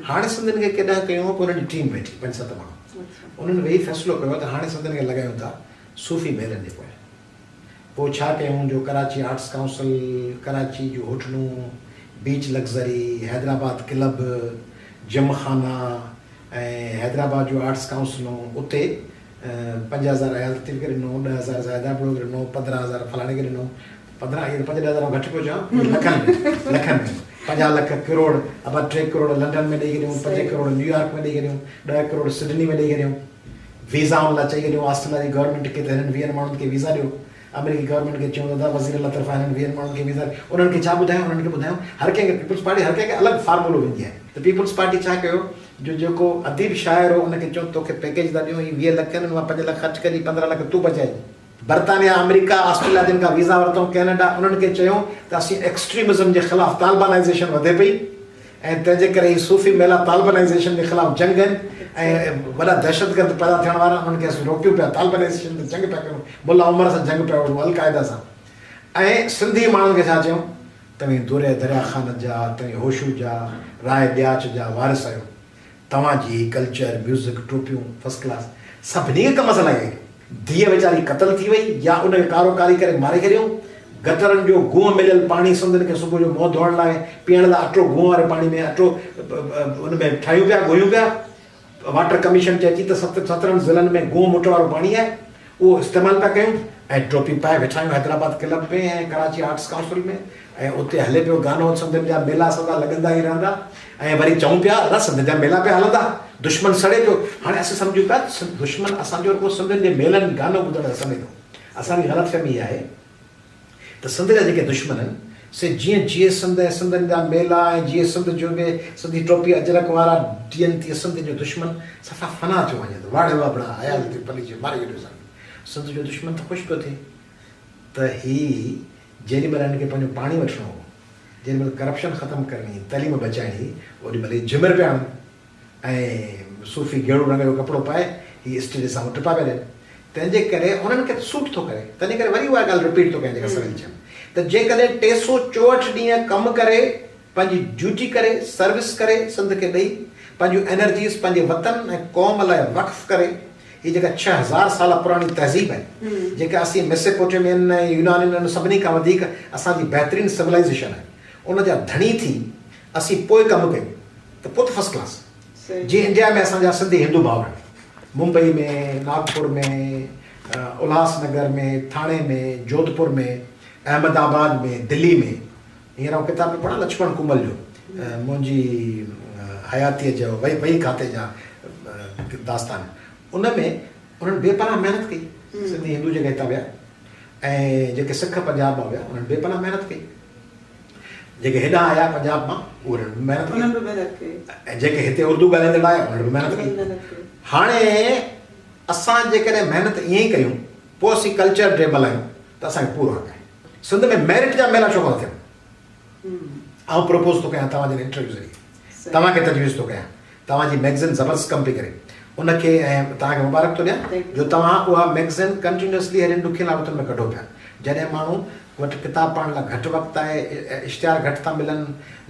हाणे सिंधियुनि खे केॾांहुं कयूं पोइ उन्हनि जी टीम वेठी 5-7 माण्हू उन्हनि वेही फ़ैसिलो कयो त हाणे सिंधियुनि खे लॻायूं था सूफ़ी मेलनि जे पोइ छा कयूं जो कराची आर्ट्स काउंसिल कराची जूं होटलूं beach luxury Hyderabad club Gymkhana ऐं हैदराबाद जूं आर्ट्स काउंसिलूं उते 5,000 अयाल खे ॾिनो 10,000 ज़ाइदापुर खे ॾिनो 15,000 फलाणे खे ॾिनो 5,000 घटि पियो चवां लखनि में 50 लाख करोड़ अब 3 करोड़ लंडन में ॾेई छॾियूं 5 करोड़ न्यूयॉर्क में ॾेई छॾियूं 10 करोड़ सिडनी में ॾेई छॾियूं वीज़ा लाइ चई छॾियूं ऑस्ट्रेलिया जी गवर्नमेंट खे त हिननि 20 माण्हुनि खे वीज़ा ॾियो अमेरिकी गवर्नमेंट खे चयूं था वज़ीर अला तरफ़ां हिननि 20 माण्हुनि खे वीज़ा उन्हनि खे छा ॿुधायूं उन्हनि खे ॿुधायूं हर कंहिंखे पीपल्स पार्टी हर कंहिंखे अलॻि फार्मूलो वेंदी आहे त पीपल्स पार्टी छा कयो जो जेको अदीब शाइर हो उनखे चयो तोखे पैकेज था ॾियूं ही 20 लख आहिनि मां 5 लख ख़र्च करी 15 लख तूं बचाए बर्तानिया अमेरिका ऑस्ट्रेलिया जिन खां वीज़ा वरितऊं कैनेडा उन्हनि खे चयूं त असीं एक्सट्रीमिज़म जे ख़िलाफ़ु तालिबानाइज़ेशन वधे पई ऐं तंहिंजे करे ही सूफ़ी मेला तालिबानाइज़ेशन जे ख़िलाफ़ु जंग आहिनि ऐं वॾा दहशतगर्द पैदा थियण वारा उन्हनि खे असीं रोकियूं पिया तालिबानाइज़ेशन ते जंग पिया कयूं मुल्ला उमर सां जंग पिया वठूं अलक़ाइदा सां ऐं सिंधी माण्हुनि खे छा चयूं तव्हीं दुरे दरिया ख़ान जा तव्हीं होशू जा राय ॾियाच जा वारिस आहियो तव्हांजी कल्चर म्यूज़िक ट्रूपियूं फर्स्ट क्लास सभिनी खे कम सां लॻे धीअ वीचारी क़तल थी वई या उनखे कारोकारी करे मारे छॾियऊं गटरनि जो गुह मिलियल पाणी सिंधियुनि खे सुबुह जो मुंहुं धोअण लाइ पीअण लाइ अटो गुह वारे पाणी में अटो उन में ठाहियूं पिया गोहियूं पिया वाटर कमीशन चए थी त 17 ज़िलनि में गुह मुट वारो पाणी आहे उहो इस्तेमालु पिया कयूं ऐं टोपी पाए वेठा आहियूं हैदराबाद क्लब में ऐं कराची आर्ट्स काउंसिल में ऐं उते हले पियो गानो सिंधियुनि जा मेला सदा लॻंदा ई रहंदा ऐं वरी चऊं पिया अला सिंध जा मेला पिया हलंदा दुश्मन सड़े पियो हाणे असीं सम्झूं पिया दुश्मन असांजो को सिंधियुनि जे मेलनि गानो ॿुधण समें थो असांजी ग़लतफ़हमी आहे त सिंध जा जेके दुश्मन आहिनि से जीअं सिंध ऐं सिंधियुनि जा मेला ऐं जीअं सिंध जो बि सिंधी टोपी अजरक वारा ॾियनि तीअं सिंध जो दुश्मन सफ़ा फना थियो वञे थो वाड़े वापड़ा आया पली जे मारे छॾियो सिंध जो दुश्मन त ख़ुशि पियो थिए त ही जेॾी महिल हिन खे पंहिंजो पाणी वठिणो हो जेॾी महिल करप्शन ख़तमु करणी तइलीम बचाइणी ओॾी महिल जिमर पिया आहिनि ऐं सूफ़ी गेड़ू रंग जो कपिड़ो पाए हीअ स्टेज सां टिपा पिया ॾियनि तंहिंजे करे उन्हनि खे सूट थो करे तंहिंजे करे वरी उहा ॻाल्हि रिपीट थो कयां जेका सभई चयनि त जेकॾहिं 364 ॾींहं कमु करे पंहिंजी ड्यूटी करे सर्विस करे सिंध खे ॾेई पंहिंजूं एनर्जीस पंहिंजे वतन ऐं क़ौम लाइ वक़्फ़ करे ही जेका 6000 साल पुराणी तहज़ीब आहे जेका असीं मेसोपोटेमियन ऐं यूनानियुनि सभिनी खां वधीक असांजी बहितरीनु सिविलाइज़ेशन आहे उन जा धणी थी असीं पोइ कमु कयूं त पोइ त फर्स्ट क्लास जीअं इंडिया में असांजा सिंधी हिंदू भाउर मुंबई में नागपुर में उल्हासनगर में थाणे में जोधपुर में अहमदाबाद में दिल्ली में हींअर आउं किताब में पढ़ा लक्ष्मण कुमल जो मुंहिंजी हयातीअ जो वही खाते जा दास्तान उन में उन्हनि बेपनाह महिनत कई सिंधी हिंदू जेके हितां विया ऐं जेके सिख पंजाब मां विया उन्हनि बेपनाह महिनत कई जेके हेॾां आया पंजाब मां उन्हनि महिनत कई ऐं जेके हिते उर्दू ॻाल्हाईंदड़ आया उन्हनि बि महिनत कई हाणे असां जेकॾहिं महिनत ईअं ई कयूं पोइ असीं कल्चर डे मल्हायूं त असांखे पूरो हक़ आहे सिंध में मेरिट जा मेला छो कोन थियनि आउं प्रपोज़ थो कयां तव्हांजे इंटरव्यू ज़रिए तव्हांखे तजवीज़ थो कयां तव्हांजी मैगज़ीन ज़बरदस्त कमु पई करे उनखे ऐं तव्हांखे मुबारक थो ॾियां जो तव्हां उहा मैगज़ीन कंटिन्यूअसली अहिड़े ॾुखियनि हालतुनि में कढो पिया जॾहिं माण्हू वटि किताब पढ़ण लाइ घटि वक़्तु आहे, इश्तिहार घटि था मिलनि,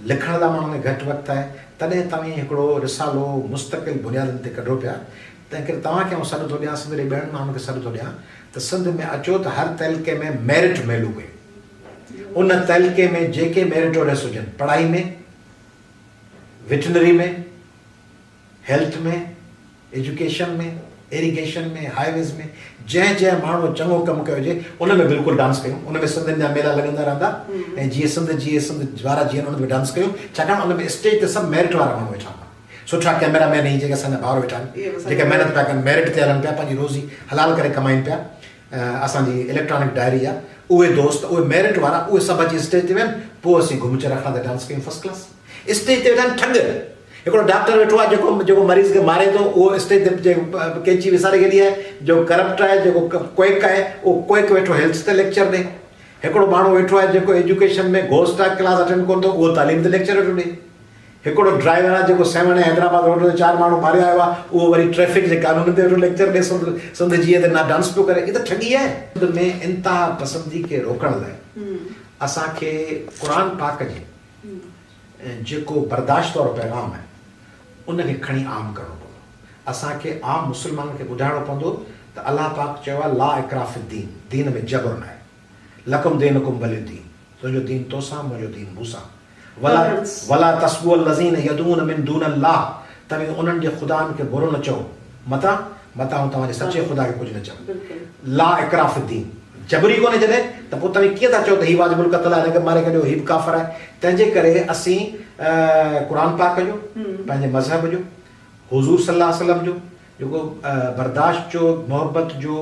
लिखण लाइ माण्हुनि खे घटि वक़्तु आहे, तॾहिं तव्हां हिकिड़ो रिसालो मुस्तक़िल बुनियादनि ते कढो पिया। तंहिं करे तव्हांखे आउं सॾु थो ॾियां, सिंध जे ॿियनि माण्हुनि खे सॾु थो ॾियां त सिंध में अचो त हर तइलके में मेरिट मेलू कयो। उन तइलके में जेके मेरिटोरियस हुजनि, पढ़ाई में, वेटनरी में, हेल्थ में, एजुकेशन में, इरिगेशन में, हाईवेज़ में, जंहिं माण्हू चङो कमु कयो हुजे उन में बिल्कुलु डांस कयूं। उन में सिंधियुनि जा मेला लॻंदा रहंदा ऐं जीअं सिंध वारा जीअं उन में डांस कयूं, छाकाणि उन में स्टेज ते सभु मेरिट वारा माण्हू वेठा आहिनि, सुठा कैमरामैन आहिनि जेके असांजा भाउर वेठा आहिनि, जेके महिनत पिया कनि, मेरिट ते हलनि पिया, पंहिंजी रोज़ी हलाल करे कमाइनि पिया। असांजी इलेक्ट्रॉनिक डायरी आहे, उहे दोस्त, उहे मेरिट वारा, उहे सभु अची स्टेज ते वेहनि, पोइ असीं घुमचे रखा ते डांस कयूं फर्स्ट क्लास। स्टेज ते वेठा आहिनि ठग, हिकिड़ो डॉक्टर वेठो आहे जेको मरीज़ खे मारे थो, उहो स्टेज ते कैंची विसारे छॾी आहे, जो करप्ट आहे, जेको क्वेक आहे, उहो क्वेक वेठो हेल्थ ते लेक्चर ॾे। हिकिड़ो माण्हू वेठो आहे जेको एजुकेशन में घोस्ट आहे, क्लास अटेंड कोन थो, उहो तालीम ते लेक्चर वेठो ॾे। हिकिड़ो ड्राइवर आहे जेको 7 हैदराबाद रोड ते 4 माण्हू मारिया आयो आहे, उहो वरी ट्रैफिक जे कानून ते वेठो लेक्चर ॾे, सिंध जीअं ते ना डांस पियो करे। इहा त ठगी आहे। सिंध में इंतिहा पसंदी खे रोकण लाइ असांखे क़ुरान पाक जे जेको बर्दाश्त वारो पैगाम आहे उनखे खणी आम करणो पवंदो। असांखे आम मुस्लमाननि खे ॿुधाइणो पवंदो त अलाह पाक चयो आहे ला इक्राह फि दीन, दीन में जबर न आहे, लकुम दीनुकुम वलिय दीन, तुंहिंजो दीन तोसां, मुंहिंजो दीन मूंसां, वला तस्बू अल्लज़ीन यदून मिन दून अल्लाह, तव्हां उन्हनि जे ख़ुदानि खे बुरो न चओ, मता तव्हांजे सचे ख़ुदा खे कुझु न चओ। ला इक्राह फि दीन, जबरी कोन्हे जॾहिं त पोइ तव्हां कीअं था चओ त हीउ वाजिबुल क़त्ल आहे, हिनखे मारे कढियो, हीउ बि काफ़िर आहे। तंहिंजे करे असीं क़ुरान पाक जो, पंहिंजे मज़हब जो, हुज़ूर सल्लल्लाहु अलैहि वसल्लम जो जेको बर्दाश्त जो, मोहबत जो,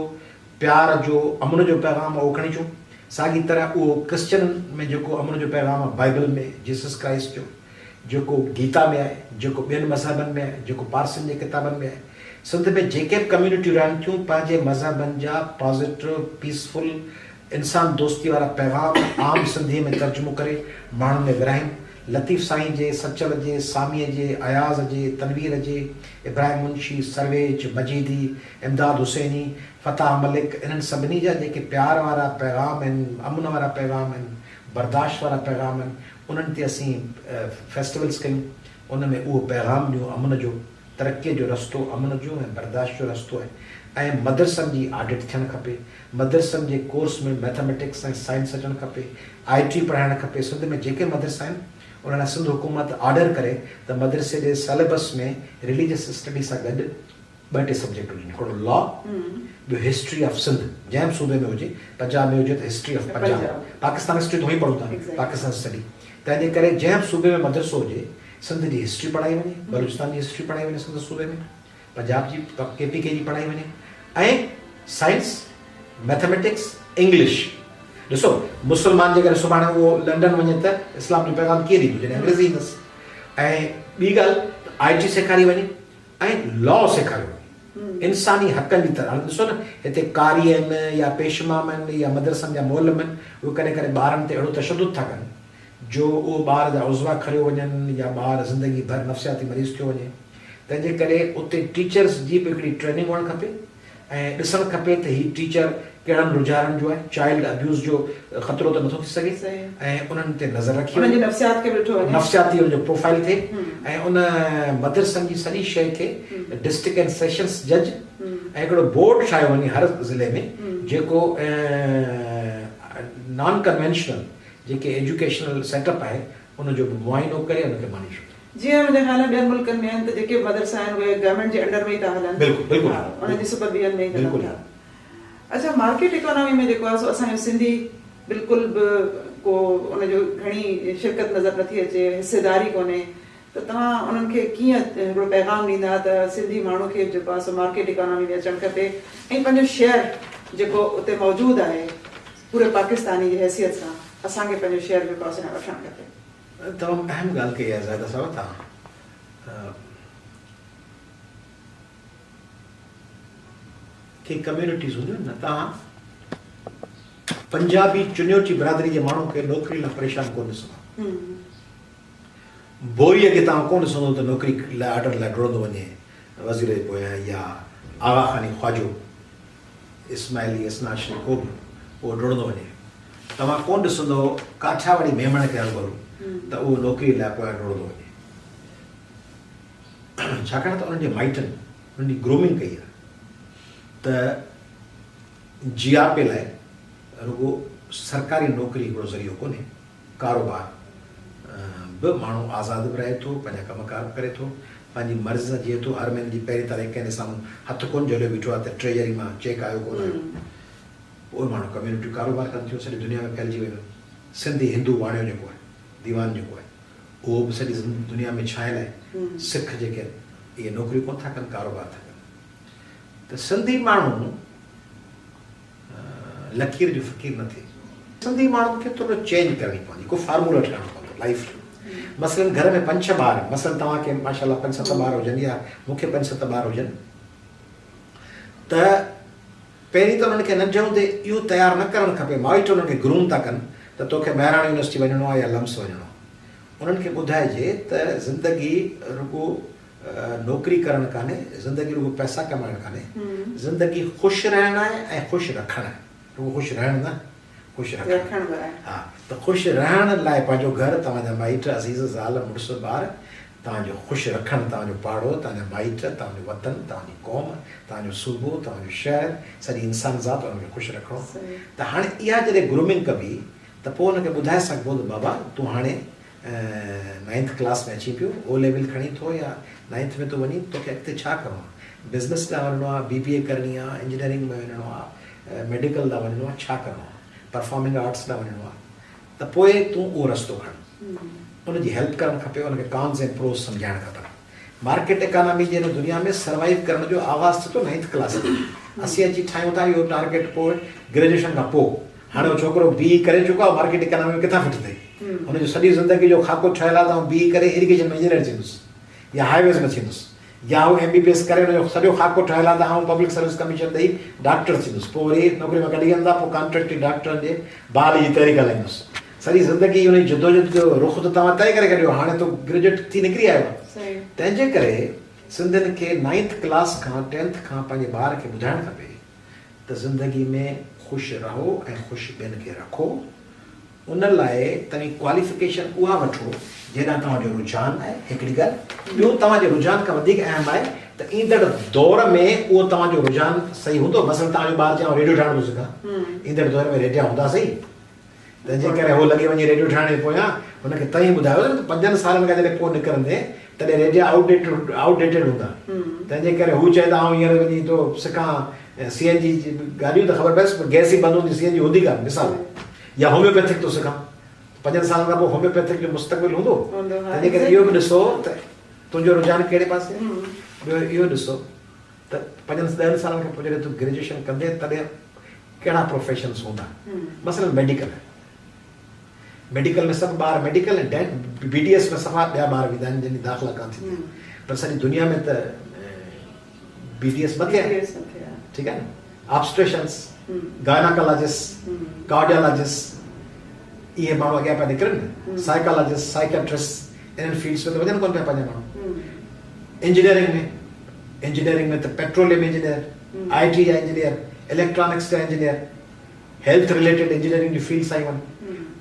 प्यार जो, अमन जो पैगाम उहो खणी अचूं। साॻी तरह उहो क्रिश्चन में जेको अमन जो पैगाम आहे, बाइबल में जीसस क्राइस्ट जो, जेको गीता में आहे, जेको ॿियनि मज़हबनि में आहे, जेको पारसियुनि जे किताबनि में आहे। सिंध में जेके बि कम्यूनिटियूं रहनि थियूं, पंहिंजे मज़हबनि जा पॉज़िटिव, पीसफुल, इंसान दोस्ती वारा पैगाम आम सिंधीअ में तर्जुमो करे माण्हुनि में विराहिनि। लतीफ़ साईं जे, सचल जे, सामीअ जे, अयाज़ जे, तनवीर जे, इब्राहिम मुंशी, सर्वेज, मजीदी, इमदाद हुसैनी, फ़ताह मलिक, इन्हनि सभिनी जा जेके प्यार वारा पैगाम आहिनि, अमन वारा पैगाम आहिनि, बर्दाश्त वारा पैगाम आहिनि, उन्हनि ते असीं फेस्टिवल्स कयूं। उन में उहो पैगाम ॾियूं अमन जो, तरक़ीअ जो रस्तो अमन जो ऐं बर्दाश्त जो रस्तो आहे। ऐं मदरसनि जी ऑडिट थियणु खपे, मदरसनि जे कोर्स में मैथमेटिक्स ऐं साइंस अचणु खपे, IT पढ़ाइणु खपे। सिंध में जेके मदरसा आहिनि उन्हनि सिंध हुकूमत ऑर्डर करे त मदरसे जे सिलेबस में रिलीजियस स्टडी सां गॾु 2 सब्जेक्ट हुजनि, हिकिड़ो लॉ, ॿियो हिस्ट्री ऑफ सिंध, जंहिं बि सूबे में हुजे, पंजाब में हुजे त history of Punjab, Pakistan history तो ही पढ़ूं था, पाकिस्तान स्टडी। तंहिंजे करे जंहिं बि सूबे में मदरसो हुजे, सिंध जी हिस्ट्री पढ़ाई वञे, बलूचिस्तान जी हिस्ट्री पढ़ाई वञे सिंध सूबे में, पंजाब जी KPK जी पढ़ाई वञे, ऐं साइंस, मैथमेटिक्स, इंग्लिश। ॾिसो मुस्लमान जे करे सुभाणे उहो लंडन वञे त इस्लाम जो पैगाम कीअं ॾींदो जॾहिं अंग्रेज़ी ईंदसि। ऐं ॿी ॻाल्हि IT सेखारी वञे ऐं लॉ सेखारियो वञे, इंसानी हक़नि जी तरह। ॾिसो न हिते कारी आहिनि या पेशमाम आहिनि या मदरसनि जा मोलम आहिनि, उहे कॾहिं कॾहिं ॿारनि ते अहिड़ो तशदुद था कनि जो उहो ॿार जा उज़वा खरियो वञनि या ॿार ज़िंदगी भर नफ़्सियाती मरीज़ थियो वञे। तंहिंजे करे उते टीचर्स जी बि हिकिड़ी ट्रेनिंग हुअणु खपे ऐं ॾिसणु खपे त हीउ टीचर कहिड़नि रुझाननि जो आहे, चाइल्ड अब्यूज़ जो ख़तरो त नथो थी सघे ऐं उन्हनि ते नज़र रखी वञे, नफ़्सियाती जो प्रोफाइल थिए। ऐं उन मदरसनि जी सॼी शइ खे डिस्ट्रिक्ट एंड सेशंस जज ऐं हिकिड़ो बोर्ड ठाहियो वञे हर ज़िले में, जेको नॉन कन्वेंशनल जेके एजुकेशनल सेटअप आहे उनजो बि मुआइनो करे उनखे मॉनिटर करे। जीअं मुंहिंजे ख़्याल में ॿियनि मुल्कनि में आहिनि त जेके मदरसा आहिनि उहे गवर्नमेंट जे अंडर में ई था हलनि, बिल्कुलु उन्हनि जी सुपरविजन में ई हलनि था। अच्छा, मार्केट इकोनॉमी में जेको आहे सो असांजो सिंधी बिल्कुलु बि को उनजो घणी शिरकत नज़र नथी अचे, हिसेदारी कोन्हे, त तव्हां उन्हनि खे कीअं हिकिड़ो पैगाम ॾींदा त सिंधी माण्हू खे जेको आहे सो मार्केट इकोनॉमी में अचणु खपे ऐं पंहिंजो शेयर जेको उते मौजूदु आहे पूरे पाकिस्तानी जी हैसियत सां असांखे पंहिंजो शेयर जेको आहे सो वठणु खपे? तमामु अहम ॻाल्हि कई आहे ज़ाहिदा साहब तव्हां के कम्यूनिटीज़ हूंदियूं न, तव्हां पंजाबी चुनियोटी बिरादरी जे माण्हू खे नौकिरी लाइ परेशान कोन ॾिसंदा, बोरीअ खे तव्हां कोन ॾिसंदो त नौकिरी लाइ ऑर्डर लाइ डुड़ंदो वञे वज़ीर जे पोयां या आगा खानी ख्वाजो इस्माइली इसनाशी को बि उहो डुड़ंदो वञे। तव्हां कोन ॾिसंदो काठियावाड़ी मेमण खे हलबो त उहो नौकिरी लाइ पोइ डोड़ंदो वञे, छाकाणि त उन्हनि जे माइटनि उन्हनि जी ग्रूमिंग कई आहे त GRP लाइ रुगो सरकारी नौकिरी हिकिड़ो ज़रियो कोन्हे, कारोबार बि माण्हू आज़ादु बि रहे थो, पंहिंजा कमकार बि करे थो, पंहिंजी मर्ज़ सां जीए थो। हर महीने जी पहिरीं तारीख़ कंहिं साम्हूं हथु कोन झलियो बीठो आहे त ट्रेजरी मां चेक आयो कोन आयो, उहे माण्हू कम्यूनिटी कारोबार कनि थियूं, सॼी दुनिया में फैलिजी वियो। सिंधी हिंदू वाणियो जेको आहे, दीवान जेको आहे, उहो बि सॼी दुनिया में छाइल आहे। सिख जेके आहिनि इहे नौकिरियूं कोन था कनि, कारोबार था कनि। त सिंधी माण्हू लकीर जो फ़क़ीर न थिए। सिंधी माण्हुनि खे थोरो चेंज करणी पवंदी, को फार्मूला ठाहिणो पवंदो लाइफ जो। मसलन घर में 5-6 ॿार, मसलन तव्हांखे माशाल्लाह 5-7 ॿार हुजनि या मूंखे 5-7 ॿार हुजनि, त पहिरीं त उन्हनि खे नंढे हूंदे इहो तयारु न करणु खपे, माइट उन्हनि खे ग्रूम था कनि त तोखे महिराणा यूनिवर्सिटी वञिणो आहे या लम्स वञिणो आहे। उन्हनि खे ॿुधाइजे त ज़िंदगी रुगो नौकिरी करणु कान्हे, ज़िंदगी रुगो पैसा कमाइणु कान्हे, ज़िंदगी ख़ुशि रहणु आहे ऐं ख़ुशि रखणु आहे। रुगो ख़ुशि रहणु न, ख़ुशि रखणु। हा, त ख़ुशि रहण लाइ पंहिंजो घरु, तव्हांजा माइट, अज़ीज़ ज़ाल मुड़ुस ॿार, तव्हांजो ख़ुशि रखणु, तव्हांजो पाड़ो, तव्हांजा माइट, तव्हांजो वतन, तव्हांजी क़ौम, तव्हांजो सूबो, तव्हांजो शहर, सॼी इंसान ज़ात, उनखे ख़ुशि रखणो। त हाणे इहा जॾहिं ग्रूमिंग कबी त पोइ हुनखे ॿुधाए सघिबो त बाबा तूं हाणे 9th क्लास में अची पियो, O लेवल खणी थो या 9th में थो वञी, तोखे अॻिते छा करिणो आहे, बिज़नेस लाइ वञिणो आहे, BBA करणी आहे, इंजीनियरिंग में वञिणो आहे, मेडिकल लाइ वञिणो आहे, छा करिणो आहे, परफॉर्मिंग आर्ट्स लाइ वञिणो आहे, त पोइ तूं उहो रस्तो खण। उनजी हेल्प करणु खपे, उनखे कॉन्स ऐं प्रोस सम्झाइणु खपनि। मार्केट इकोनॉमी जे दुनिया में सर्वाइव करण जो आगाज़ थियो 9th क्लास में। असीं अची ठाहियूं था इहो टारगेट पोइ ग्रेजुएशन खां पोइ। हाणे उहो छोकिरो BE करे चुको आहे, मार्केट इकोनॉमी में किथां फिटंदे, हुनजो सॼी ज़िंदगी जो खाको ठहियलु आहे त BE करे इरिगेशन में इंजीनियर थींदुसि या हाईवेज़ में थींदुसि, या हू MBBS करे हुनजो सॼो खाको ठहियलु आहे त पब्लिक सर्विस कमीशन ॾेई डॉक्टर थींदुसि, पोइ वरी नौकिरी में कढी वेंदा, पोइ कॉन्ट्रेक्टी डॉक्टरनि जे बहाली जी तयारी कराईंदुसि। सॼी ज़िंदगी हुनजी जदोजहद जो रुख़ त तव्हां तइ करे छॾियो, हाणे तो ग्रेजुएट थी निकिरी आयो आहे। तंहिंजे करे सिंधियुनि खे 9th क्लास खां 10th खां पंहिंजे ॿार खे ॿुधाइणु खपे त ज़िंदगी में ख़ुशि रहो ऐं ख़ुशि ॿियनि खे रखो। उन लाइ तव्हां क्वालिफिकेशन उहा वठो जेॾां तव्हांजो रुझान आहे। हिकिड़ी ॻाल्हि ॿियो, तव्हांजे रुझान खां वधीक अहम आहे त ईंदड़ दौर में उहो तव्हांजो रुझान सही हूंदो। मसइलो तव्हांजो ॿार चयो रेडियो ठाहिण थो सिखां, ईंदड़ दौर में रेडियो हूंदा सही, तंहिंजे करे उहो लॻी वञे रेडियो ठाहिण जे पोयां। हुनखे तव्हीं ॿुधायो त 5 सालनि खां जॾहिं पोइ निकिरंदे तॾहिं रेडियो आउटडेटेड हूंदा, तंहिंजे करे हू चए त आउं हींअर वञी थो सिखां CNG गाॾियूं, त ख़बर पएसि गैस ई बंदि हूंदी, CNG हूंदी कान, मिसाल, या होम्योपैथिक थो सिखां, 5 सालनि खां पोइ होम्योपैथिक जो मुस्तक़बिल हूंदो। तंहिंजे करे इहो बि ॾिसो त तुंहिंजो रुझान कहिड़े पासे। ॿियो इहो ॾिसो त 5-10 सालनि खां पोइ जॾहिं तूं ग्रेजुएशन कंदे तॾहिं कहिड़ा प्रोफेशन्स हूंदा। मसइलन मेडिकल में सभु ॿार मेडिकल ऐं BDS में सफ़ा ॿिया ॿार वेंदा आहिनि जंहिंजी दाख़िला कान थींदी, पर सॼी दुनिया में त BDS मथे आहे, ठीकु आहे न। ऑब्स्ट्रेशन्स, गायनाकोलॉजिस्ट, कार्डियोलॉजिस्ट, इहे माण्हू अॻियां पिया निकिरनि, साइकोलॉजिस्ट, साइकेट्रिस्ट, इन्हनि फील्ड्स में त वञनि कोन पिया पंहिंजा माण्हू। इंजीनियरिंग में त पेट्रोलियम इंजीनियर, IT जा इंजीनियर, इलेक्ट्रॉनिक्स जा इंजीनियर, हेल्थ रिलेटेड इंजीनियरिंग जी फील्ड्स आयूं आहिनि,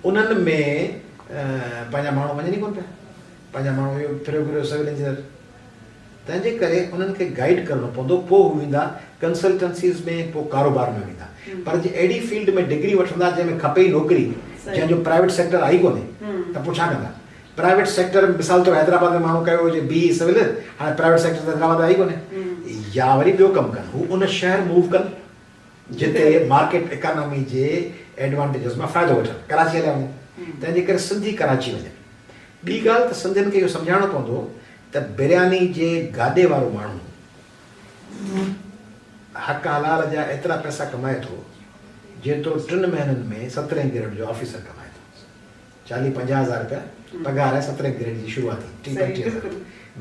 उन्हनि में पंहिंजा माण्हू वञनि ई कोन पिया, पंहिंजा माण्हू इहो फिरियो सिविल इंजीनियर। तंहिंजे करे उन्हनि खे गाइड करिणो पवंदो, पोइ हू वेंदा कंसल्टेंसीज़ में, पोइ कारोबार में वेंदा। पर जे अहिड़ी फील्ड में डिग्री वठंदा जंहिंमें खपे ई नौकिरी, जंहिंजो प्राइवेट सेक्टर आई कोन्हे, त पोइ छा कंदा। प्राइवेट सेक्टर मिसाल तौरु हैदराबाद में माण्हू कयो हुजे BE सिविल, हाणे प्राइवेट सेक्टर त हैदराबाद आई कोन्हे, या वरी ॿियो कमु कनि, हू उन शहर मूव कनि जिते मार्केट इकोनॉमी जे एडवांटेजिस मां फ़ाइदो वठनि, कराची हलिया वञनि। तंहिंजे करे सिंधी कराची वञनि। ॿी ॻाल्हि त सिंधियुनि खे इहो सम्झाइणो पवंदो त बिरयानी जे गाॾे वारो माण्हू हक़ हलाल जा एतिरा पैसा कमाए थो जेतिरो 3 महीननि में 17 ग्रेड जो ऑफिसर कमाए थो। 40-50 हज़ार रुपया पघार आहे 17 ग्रेड जी शुरूआती, 30-35 हज़ार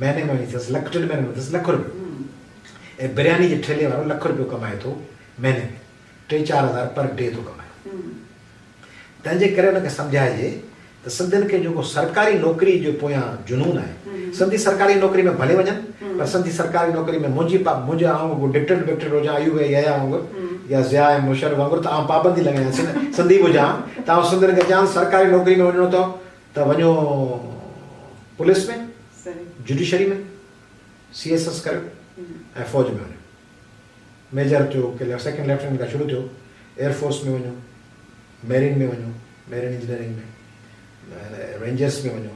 महीने में अथसि, 3 महीने में अथसि ₹1,00,000। ऐं बिरयानी जे ठेले वारो ₹1,00,000 कमाए थो महीने में, 3-4 हज़ार पर डे थो कमाए। तंहिंजे करे हुनखे सम्झाइजे त सिंधियुनि खे जेको सरकारी नौकिरी जो पोयां जुनून आहे, सिंधी सरकारी नौकिरी में भले वञनि, पर सिंधी सरकारी नौकिरी में मुंहिंजा आऊं डिक्टेटर हुजां, अयूब या वांगुरु, या ज़िया ऐं मुशर्रफ वांगुरु तव्हां पाबंदी लॻाइण सिंधी ॿुधां तव्हां सिंधियुनि खे चवनि सरकारी नौकिरी में वञिणो अथव त वञो पुलिस में जुडिशरी में CSS करियो ऐं फ़ौज में वञो मेजर थियो की सेकेंड लेफ्टिनेंट खां शुरू थियो एयरफोर्स में वञो मेरीन में वञो मेरीन इंजीनियरिंग में रेंजर्स में वञो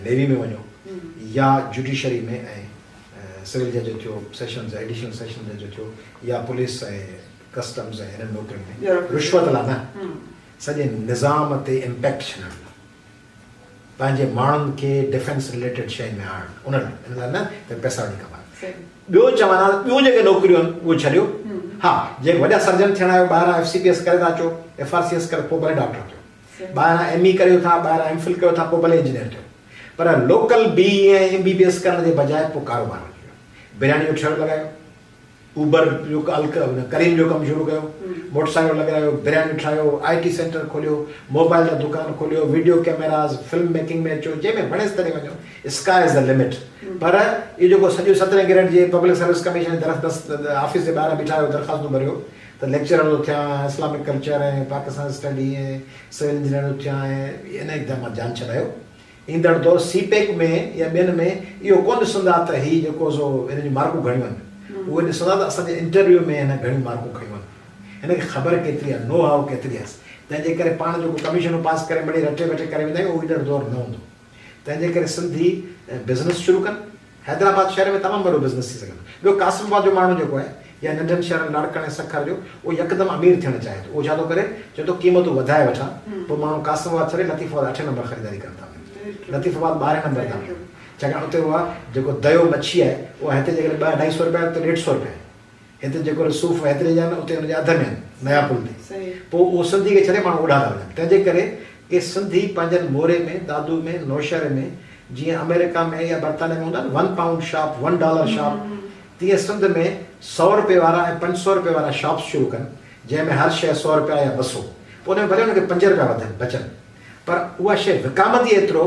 नेवी में वञो या जुडिशरी में ऐं सिविल जज थियो सेशंस एडिशनल सेशन जज थियो या पुलिस ऐं कस्टम्स ऐं हिननि नौकरियुनि में रिश्वत लाइ न सॼे निज़ाम ते इम्पैक्ट छॾणु पंहिंजे माण्हुनि खे डिफेंस रिलेटेड शयुनि में आणणु उन लाइ न त पैसा वठी कमाए ॿियो चवंदा ॿियूं जेके नौकरियूं आहिनि उहे छॾियो हा जेके वॾा सर्जन थियणा आहियो ॿाहिरां FCPS करे था अचो FRCS करे पोइ भले डॉक्टर थियो ॿाहिरां ME करियो था ॿाहिरां MPhil कयो था पोइ भले इंजीनियर थियो पर लोकल BE ऐं MBBS करण जे बजाए पोइ कारोबार वठी वियो बिरयानी जो ठेलो लॻायो उबर जो करीम जो कमु शुरू कयो मोटरसाइकिल लॻायो बिरयानी ठाहियो IT सेंटर खोलियो मोबाइल जा दुकान खोलियो वीडियो कैमरास फिल्म मेकिंग में अचो जंहिंमें वणे तॾहिं वञो स्काई इज़ द लिमिट पर इहो जेको सॼो 17 ग्रेड जे पब्लिक सर्विस कमीशन ऑफिस जे ॿाहिरां बीठा आहियो दरख़्वास्तूं भरियो त लेक्चर थो थियां इस्लामिक कल्चर ऐं पाकिस्तान स्टडी ऐं सिविल इंजीनियर थियां ऐं इन हिकदमि जान छॾायो ईंदड़ दौर CPEC में या ॿियनि में इहो कोन ॾिसंदा त हीउ जेको सो हिन जूं मार्कूं घणियूं आहिनि उहे ॾिसंदा त असांजे इंटरव्यू में हिन घणियूं मार्कूं खयूं आहिनि हिनखे ख़बर केतिरी आहे नो हाउ केतिरी आहे तंहिंजे करे पाण जेको कमीशनूं पास करे मिड़ी रटे वटे करे वेंदा आहियूं उहो ईंदड़ दौर न हूंदो तंहिंजे करे सिंधी बिज़नेस शुरू कनि हैदराबाद शहर में तमामु वॾो बिज़नेस थी सघंदो ॿियो कासिमाबाद जो माण्हू जेको आहे या नंढनि शहरनि लाड़कण ऐं सखर जो उहो यकदमि अमीर थियणु चाहे थो उहो छा थो करे चए थो क़ीमतूं वधाए वठां पोइ माण्हू कासिमाबाद छॾे लतीफ़ाबाद 8 नंबर ख़रीदारी कनि था लतीफ़ाबाद 12 नंबर था छाकाणि उते उहा जेको दयो मच्छी आहे उहा हिते जेकॾहिं 200-250 रुपया उते 150 रुपया हिते जेको सूफ़ हेतिरे जा आहिनि उते हुनजे अध में आहिनि नया पुल ते पोइ उहो सिंधी खे छॾे माण्हू उॾा था वञनि तंहिंजे करे के सिंधी पंहिंजनि मोरे में दादू में नौशहरे में जीअं अमेरिका में या बर्तानिया में हूंदा आहिनि £1 शॉप $1 शॉप तीअं सिंध में 100 रुपए वारा ऐं 500 रुपए वारा शॉप्स शुरू कनि जंहिंमें हर शइ 100 रुपया या 200 पोइ हुन में भले हुनखे 5 रुपया वधनि बचनि पर उहा शइ विकामती एतिरो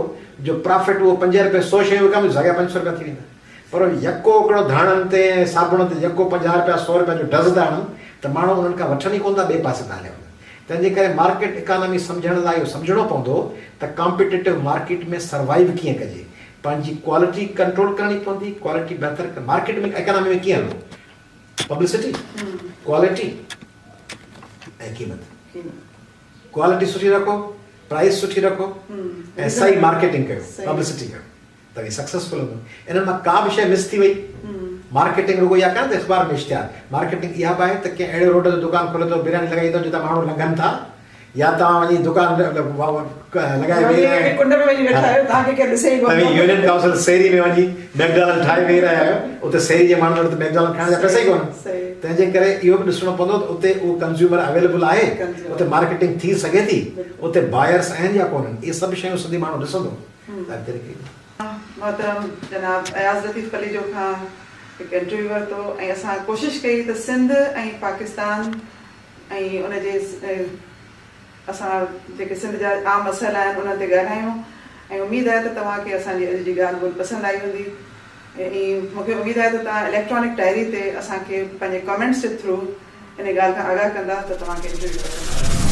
जो प्रॉफिट उहो 5 रुपए 100 शयूं विकामती जॻह 500 रुपया थी वेंदा पर यको हिकिड़ो धाणनि ते साबुण ते यको 50 रुपया 100 रुपया जो डज़ था आणनि त माण्हू उन्हनि खां वठनि ई कोन था ॿिए पासे था हलिया वञनि तंहिंजे करे मार्केट इकोनॉमी सम्झण लाइ इहो सम्झणो पवंदो त कॉम्पिटेटिव मार्केट में सर्वाइव कीअं कजे पंहिंजी क्वालिटी कंट्रोल करणी पवंदी क्वालिटी बहितर मार्केट में इकोनॉमी में कीअं हलंदो पब्लिसिटी क्वालिटी ऐं क़ीमत क्वालिटी सुठी रखो प्राइस सुठी रखो ऐं सही मार्केटिंग कयो पब्लिसिटी कयो त ही सक्सेसफुल हूंदो इन्हनि मां का बि शइ मिस थी वई मार्केटिंग रुगो इहा कान त अख़बार में इश्तिहार मार्केटिंग इहा बि आहे त कंहिं अहिड़े रोड ते दुकानु खोले थो बिरयानी लॻाई थो जितां माण्हू लंघनि था या तव्हां वञी दुकान लॻाए यूनियन काउंसिल सेरी में वञी मैकडॉनल्ड ठाहे वेही रहिया आहियो उते सेरी जे माण्हुनि वटि मैकडॉनल्ड खाइण जा पैसा ई कोन तंहिंजे करे इहो बि ॾिसणो पवंदो त उते उहो कंज़्यूमर अवेलेबल आहे उते मार्केटिंग थी सघे थी उते बायर्स आहिनि या कोन्हनि इहे सभु शयूं सिंधी माण्हू ॾिसंदो मोहतरम जनाब अयाज़ लतीफ़ पलीजो खां हिकु इंटरव्यू वरितो ऐं असां कोशिशि कई त सिंध ऐं पाकिस्तान ऐं उनजे असां जेके सिंध जा आम मसइला आहिनि उन्हनि ते ॻाल्हायूं ऐं उमेदु आहे त तव्हांखे असांजी अॼु जी ॻाल्हि ॿोल पसंदि आई हूंदी ऐं मूंखे उमेदु आहे त तव्हां इलेक्ट्रॉनिक डायरी ते असांखे पंहिंजे कमेंट्स जे थ्रू इन ॻाल्हि खां आगाह कंदा त तव्हांखे इंटरव्यू पसंदि